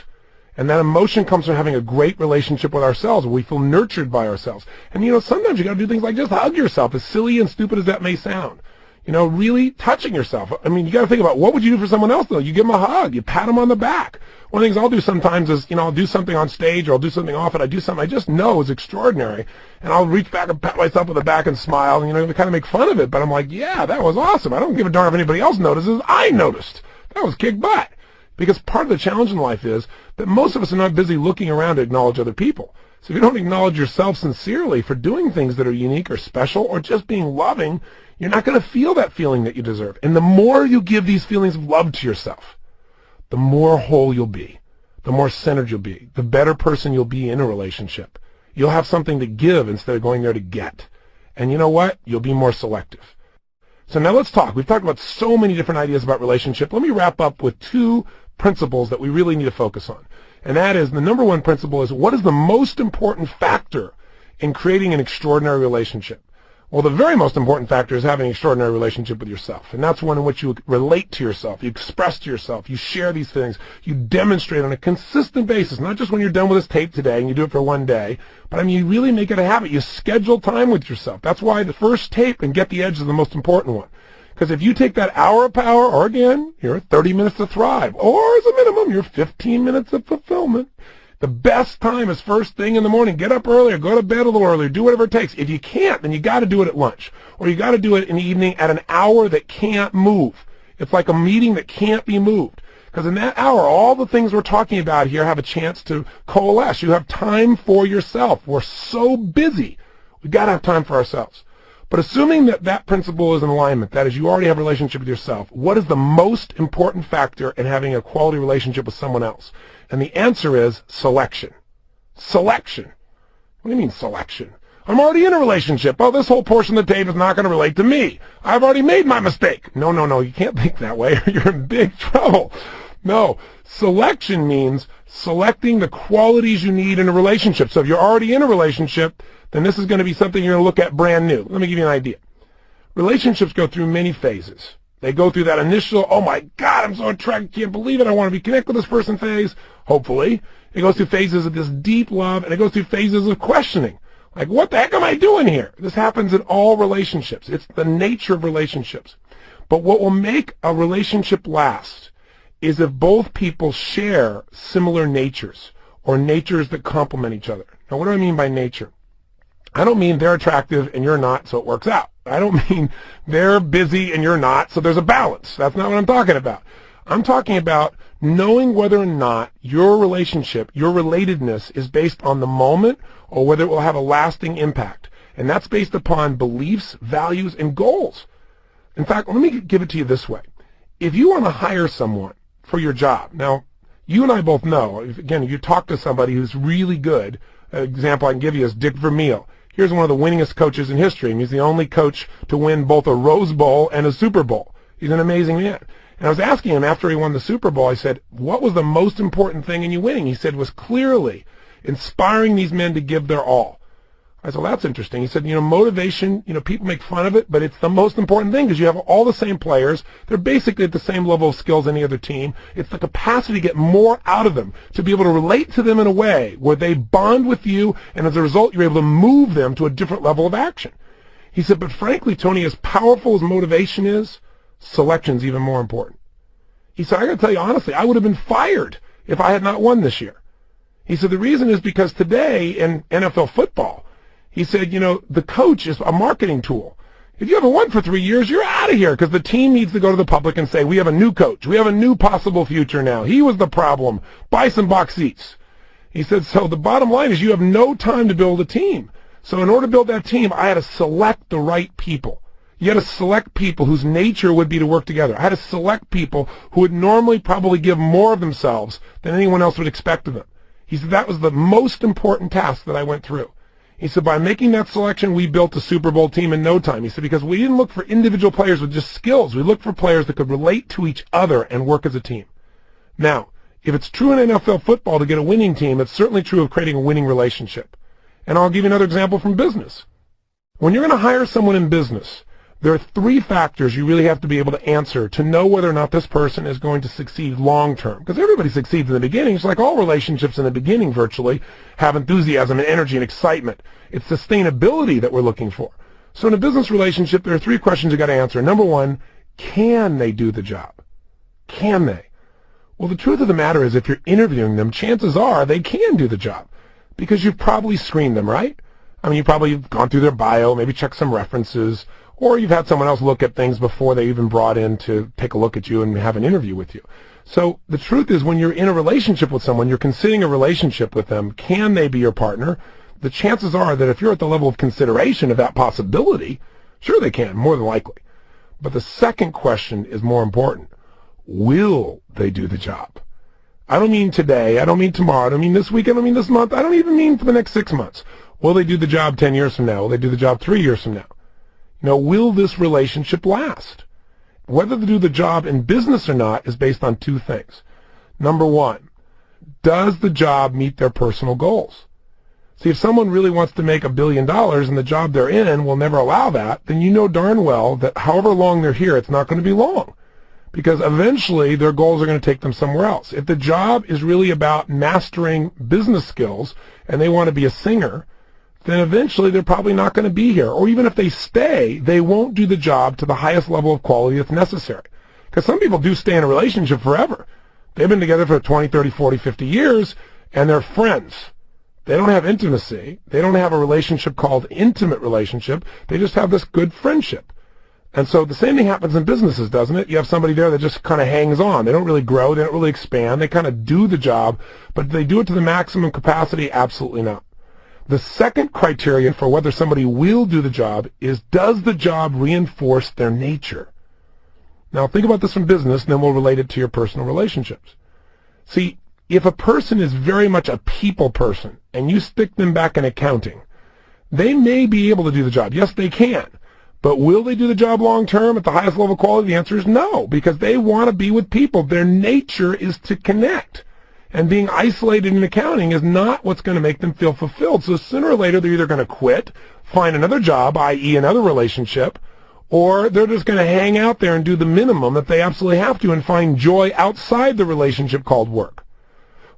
And that emotion comes from having a great relationship with ourselves, where we feel nurtured by ourselves. And, sometimes you got to do things like just hug yourself, as silly and stupid as that may sound. Really touching yourself. I mean, you got to think about what would you do for someone else, though? You give them a hug. You pat them on the back. One of the things I'll do sometimes is, I'll do something on stage or I'll do something off it. I do something I just know is extraordinary. And I'll reach back and pat myself on the back and smile and, kind of make fun of it. But I'm like, yeah, that was awesome. I don't give a darn if anybody else notices. I noticed. That was kick butt. Because part of the challenge in life is that most of us are not busy looking around to acknowledge other people. So if you don't acknowledge yourself sincerely for doing things that are unique or special or just being loving, you're not going to feel that feeling that you deserve. And the more you give these feelings of love to yourself, the more whole you'll be, the more centered you'll be, the better person you'll be in a relationship. You'll have something to give instead of going there to get. And you know what? You'll be more selective. So now let's talk. We've talked about so many different ideas about relationship. Let me wrap up with two principles that we really need to focus on. And that is, the number one principle is, what is the most important factor in creating an extraordinary relationship? Well, the very most important factor is having an extraordinary relationship with yourself. And that's one in which you relate to yourself, you express to yourself, you share these things, you demonstrate on a consistent basis, not just when you're done with this tape today and you do it for one day, but I mean, you really make it a habit. You schedule time with yourself. That's why the first tape and Get the Edge is the most important one. Because if you take that hour of power, or again, you're 30 minutes to thrive, or as a minimum, you're 15 minutes of fulfillment. The best time is first thing in the morning. Get up earlier, go to bed a little earlier, do whatever it takes. If you can't, then you got to do it at lunch, or you got to do it in the evening at an hour that can't move. It's like a meeting that can't be moved. Because in that hour, all the things we're talking about here have a chance to coalesce. You have time for yourself. We're so busy. We've got to have time for ourselves. But assuming that that principle is in alignment, that is, you already have a relationship with yourself, what is the most important factor in having a quality relationship with someone else? And the answer is selection. Selection. What do you mean selection? I'm already in a relationship. Oh, this whole portion of the tape is not going to relate to me. I've already made my mistake. No, you can't think that way. You're in big trouble. No, selection means selecting the qualities you need in a relationship. So if you're already in a relationship, then this is going to be something you're going to look at brand new. Let me give you an idea. Relationships go through many phases. They go through that initial, oh my God, I'm so attracted, can't believe it, I want to be connected with this person phase, hopefully. It goes through phases of this deep love, and it goes through phases of questioning. Like, what the heck am I doing here? This happens in all relationships. It's the nature of relationships. But what will make a relationship last is if both people share similar natures, or natures that complement each other. Now, what do I mean by nature? I don't mean they're attractive and you're not, so it works out. I don't mean they're busy and you're not, so there's a balance. That's not what I'm talking about. I'm talking about knowing whether or not your relationship, your relatedness, is based on the moment or whether it will have a lasting impact. And that's based upon beliefs, values, and goals. In fact, let me give it to you this way. If you want to hire someone for your job, now, you and I both know, again, if you talk to somebody who's really good, an example I can give you is Dick Vermeil. Here's one of the winningest coaches in history, and he's the only coach to win both a Rose Bowl and a Super Bowl. He's an amazing man. And I was asking him after he won the Super Bowl, I said, what was the most important thing in you winning? He said, was clearly inspiring these men to give their all. I said, well, that's interesting. He said, motivation, people make fun of it, but it's the most important thing because you have all the same players. They're basically at the same level of skills as any other team. It's the capacity to get more out of them, to be able to relate to them in a way where they bond with you, and as a result, you're able to move them to a different level of action. He said, but frankly, Tony, as powerful as motivation is, selection's even more important. He said, I got to tell you honestly, I would have been fired if I had not won this year. He said, the reason is because today in NFL football, he said, the coach is a marketing tool. If you haven't won for 3 years, you're out of here because the team needs to go to the public and say, we have a new coach. We have a new possible future now. He was the problem. Buy some box seats. He said, so the bottom line is you have no time to build a team. So in order to build that team, I had to select the right people. You had to select people whose nature would be to work together. I had to select people who would normally probably give more of themselves than anyone else would expect of them. He said that was the most important task that I went through. He said, by making that selection, we built a Super Bowl team in no time. He said, because we didn't look for individual players with just skills. We looked for players that could relate to each other and work as a team. Now, if it's true in NFL football to get a winning team, it's certainly true of creating a winning relationship. And I'll give you another example from business. When you're going to hire someone in business, there are 3 factors you really have to be able to answer to know whether or not this person is going to succeed long term. Because everybody succeeds in the beginning. It's like all relationships in the beginning virtually have enthusiasm and energy and excitement. It's sustainability that we're looking for. So in a business relationship, there are 3 questions you got to answer. Number 1, can they do the job? Can they? Well, the truth of the matter is if you're interviewing them, chances are they can do the job because you've probably screened them, right? I mean, you've probably gone through their bio, maybe checked some references, or you've had someone else look at things before they even brought in to take a look at you and have an interview with you. So the truth is when you're in a relationship with someone, you're considering a relationship with them, can they be your partner? The chances are that if you're at the level of consideration of that possibility, sure they can, more than likely. But the second question is more important. Will they do the job? I don't mean today, I don't mean tomorrow, I don't mean this week, I don't mean this month, I don't even mean for the next 6 months. Will they do the job 10 years from now? Will they do the job 3 years from now? Will this relationship last? Whether they do the job in business or not is based on 2 things. Number 1, does the job meet their personal goals? See, if someone really wants to make $1 billion and the job they're in will never allow that, then you know darn well that however long they're here, it's not going to be long. Because eventually their goals are going to take them somewhere else. If the job is really about mastering business skills and they want to be a singer, then eventually they're probably not going to be here. Or even if they stay, they won't do the job to the highest level of quality that's necessary. Because some people do stay in a relationship forever. They've been together for 20, 30, 40, 50 years, and they're friends. They don't have intimacy. They don't have a relationship called intimate relationship. They just have this good friendship. And so the same thing happens in businesses, doesn't it? You have somebody there that just kind of hangs on. They don't really grow. They don't really expand. They kind of do the job, but do they do it to the maximum capacity? Absolutely not. The second criterion for whether somebody will do the job is, does the job reinforce their nature? Now, think about this from business, and then we'll relate it to your personal relationships. See, if a person is very much a people person, and you stick them back in accounting, they may be able to do the job. Yes, they can. But will they do the job long term at the highest level of quality? The answer is no, because they want to be with people. Their nature is to connect. And being isolated in accounting is not what's going to make them feel fulfilled. So sooner or later, they're either going to quit, find another job, i.e. another relationship, or they're just going to hang out there and do the minimum that they absolutely have to and find joy outside the relationship called work.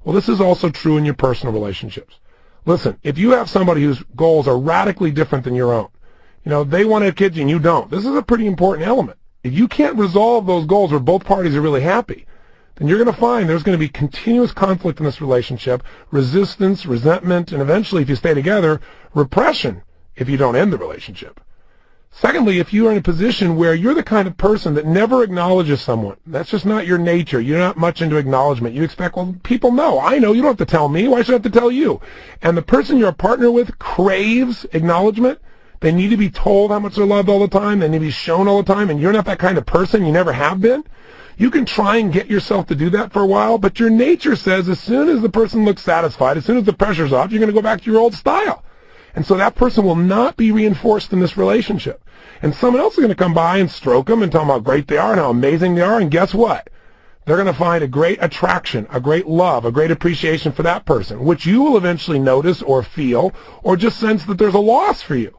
Well, this is also true in your personal relationships. Listen, if you have somebody whose goals are radically different than your own, they want to have kids and you don't, this is a pretty important element. If you can't resolve those goals where both parties are really happy, then you're going to find there's going to be continuous conflict in this relationship, resistance, resentment, and eventually, if you stay together, repression if you don't end the relationship. Secondly, if you are in a position where you're the kind of person that never acknowledges someone, that's just not your nature. You're not much into acknowledgement. You expect, well, people know. I know. You don't have to tell me. Why should I have to tell you? And the person you're a partner with craves acknowledgement, They need to be told how much they're loved all the time. They need to be shown all the time, and you're not that kind of person. You never have been. You can try and get yourself to do that for a while, but your nature says as soon as the person looks satisfied, as soon as the pressure's off, you're going to go back to your old style. And so that person will not be reinforced in this relationship. And someone else is going to come by and stroke them and tell them how great they are and how amazing they are, and guess what? They're going to find a great attraction, a great love, a great appreciation for that person, which you will eventually notice or feel or just sense that there's a loss for you.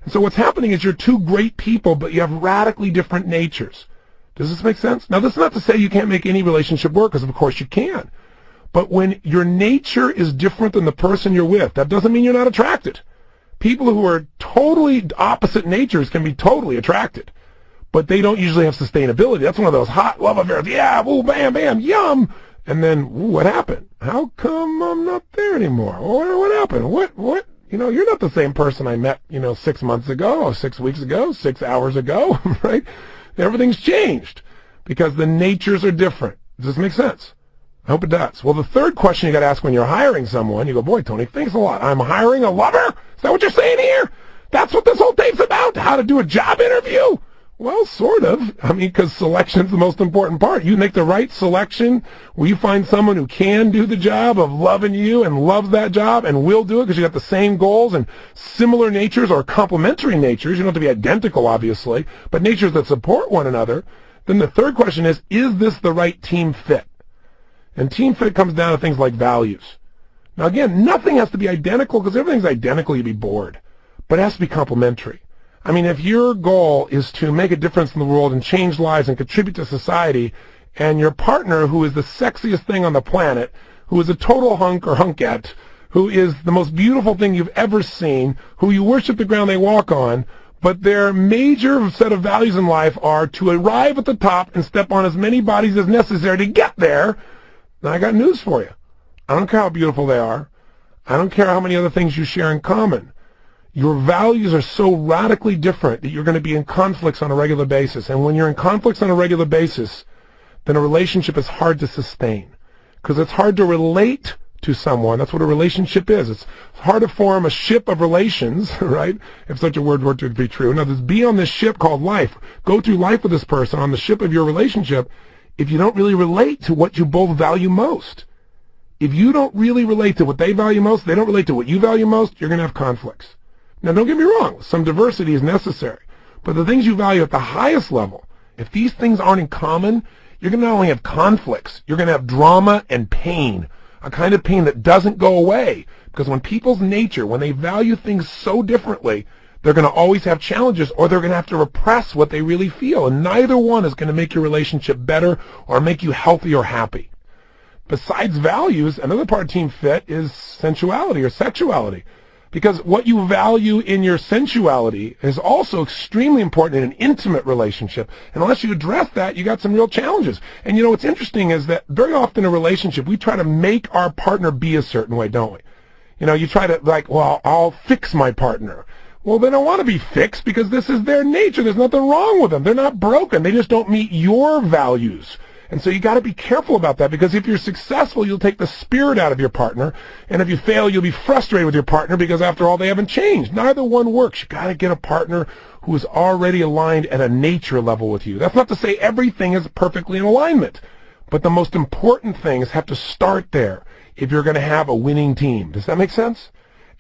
And so what's happening is you're two great people, but you have radically different natures. Does this make sense? Now, this is not to say you can't make any relationship work, because of course you can. But when your nature is different than the person you're with, that doesn't mean you're not attracted. People who are totally opposite natures can be totally attracted, but they don't usually have sustainability. That's one of those hot love affairs. Yeah, woo, bam, bam, yum. And then, ooh, what happened? How come I'm not there anymore? What happened? What? You're not the same person I met, 6 months ago, or 6 weeks ago, 6 hours ago, right? Everything's changed because the natures are different. Does this make sense? I hope it does. Well, the third question you got to ask when you're hiring someone, you go, boy, Tony, thanks a lot. I'm hiring a lover? Is that what you're saying here? That's what this whole tape's about? How to do a job interview? Well, sort of. Because selection's the most important part. You make the right selection where you find someone who can do the job of loving you and loves that job and will do it because you got the same goals and similar natures or complementary natures. You don't have to be identical, obviously, but natures that support one another. Then the third question is this the right team fit? And team fit comes down to things like values. Now, again, nothing has to be identical, because if everything's identical, you'd be bored. But it has to be complementary. If your goal is to make a difference in the world and change lives and contribute to society, and your partner, who is the sexiest thing on the planet, who is a total hunk or hunkette, who is the most beautiful thing you've ever seen, who you worship the ground they walk on, but their major set of values in life are to arrive at the top and step on as many bodies as necessary to get there, then I got news for you. I don't care how beautiful they are. I don't care how many other things you share in common. Your values are so radically different that you're going to be in conflicts on a regular basis. And when you're in conflicts on a regular basis, then a relationship is hard to sustain, because it's hard to relate to someone. That's what a relationship is. It's hard to form a ship of relations, right? If such a word were to be true. Now, there's be on this ship called life. Go through life with this person on the ship of your relationship if you don't really relate to what you both value most. If you don't really relate to what they value most, they don't relate to what you value most, you're going to have conflicts. Now, don't get me wrong. Some diversity is necessary. But the things you value at the highest level, if these things aren't in common, you're going to not only have conflicts, you're going to have drama and pain, a kind of pain that doesn't go away. Because when people's nature, when they value things so differently, they're going to always have challenges, or they're going to have to repress what they really feel. And neither one is going to make your relationship better or make you healthy or happy. Besides values, another part of team fit is sensuality or sexuality. Because what you value in your sensuality is also extremely important in an intimate relationship. And unless you address that, you got some real challenges. And what's interesting is that very often in a relationship, we try to make our partner be a certain way, don't we? You try to I'll fix my partner. Well, they don't want to be fixed because this is their nature. There's nothing wrong with them. They're not broken. They just don't meet your values. And so you got to be careful about that, because if you're successful, you'll take the spirit out of your partner. And if you fail, you'll be frustrated with your partner because, after all, they haven't changed. Neither one works. You got to get a partner who is already aligned at a nature level with you. That's not to say everything is perfectly in alignment, but the most important things have to start there if you're going to have a winning team. Does that make sense?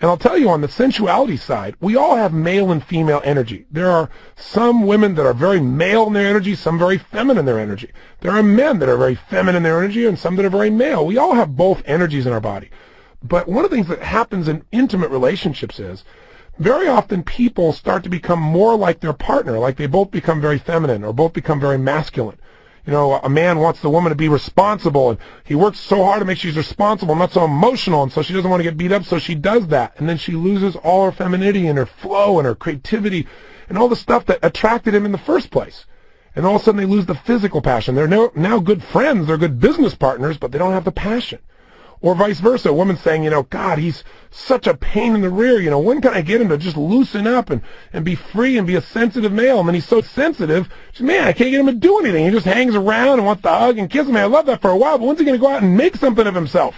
And I'll tell you, on the sensuality side, we all have male and female energy. There are some women that are very male in their energy, some very feminine in their energy. There are men that are very feminine in their energy and some that are very male. We all have both energies in our body. But one of the things that happens in intimate relationships is very often people start to become more like their partner, like they both become very feminine or both become very masculine. A man wants the woman to be responsible, and he works so hard to make sure she's responsible, not so emotional, and so she doesn't want to get beat up, so she does that. And then she loses all her femininity and her flow and her creativity and all the stuff that attracted him in the first place. And all of a sudden they lose the physical passion. They're now good friends, they're good business partners, but they don't have the passion. Or vice versa, a woman saying, God, he's such a pain in the rear. When can I get him to just loosen up and be free and be a sensitive male? And then he's so sensitive, man, I can't get him to do anything. He just hangs around and wants to hug and kiss me. I love that for a while, but when's he going to go out and make something of himself?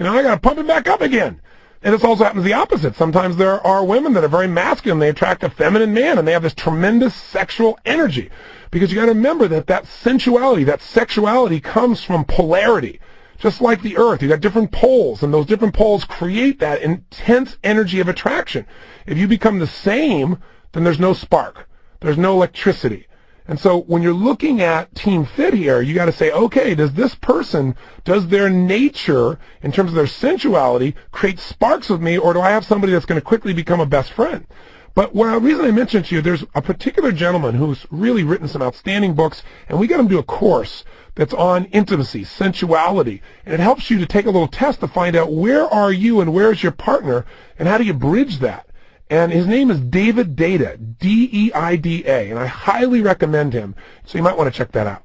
I got to pump him back up again. And this also happens the opposite. Sometimes there are women that are very masculine. They attract a feminine man, and they have this tremendous sexual energy. Because you got to remember that sensuality, that sexuality comes from polarity. Just like the earth, you got different poles, and those different poles create that intense energy of attraction. If you become the same, then there's no spark. There's no electricity. And so when you're looking at Team Fit here, you got to say, okay, does their nature, in terms of their sensuality, create sparks with me, or do I have somebody that's going to quickly become a best friend? But the reason I mentioned to you, there's a particular gentleman who's really written some outstanding books, and we got him to do a course that's on intimacy, sensuality, and it helps you to take a little test to find out where are you and where's your partner, and how do you bridge that. And his name is David Deida, D-E-I-D-A, and I highly recommend him, so you might want to check that out.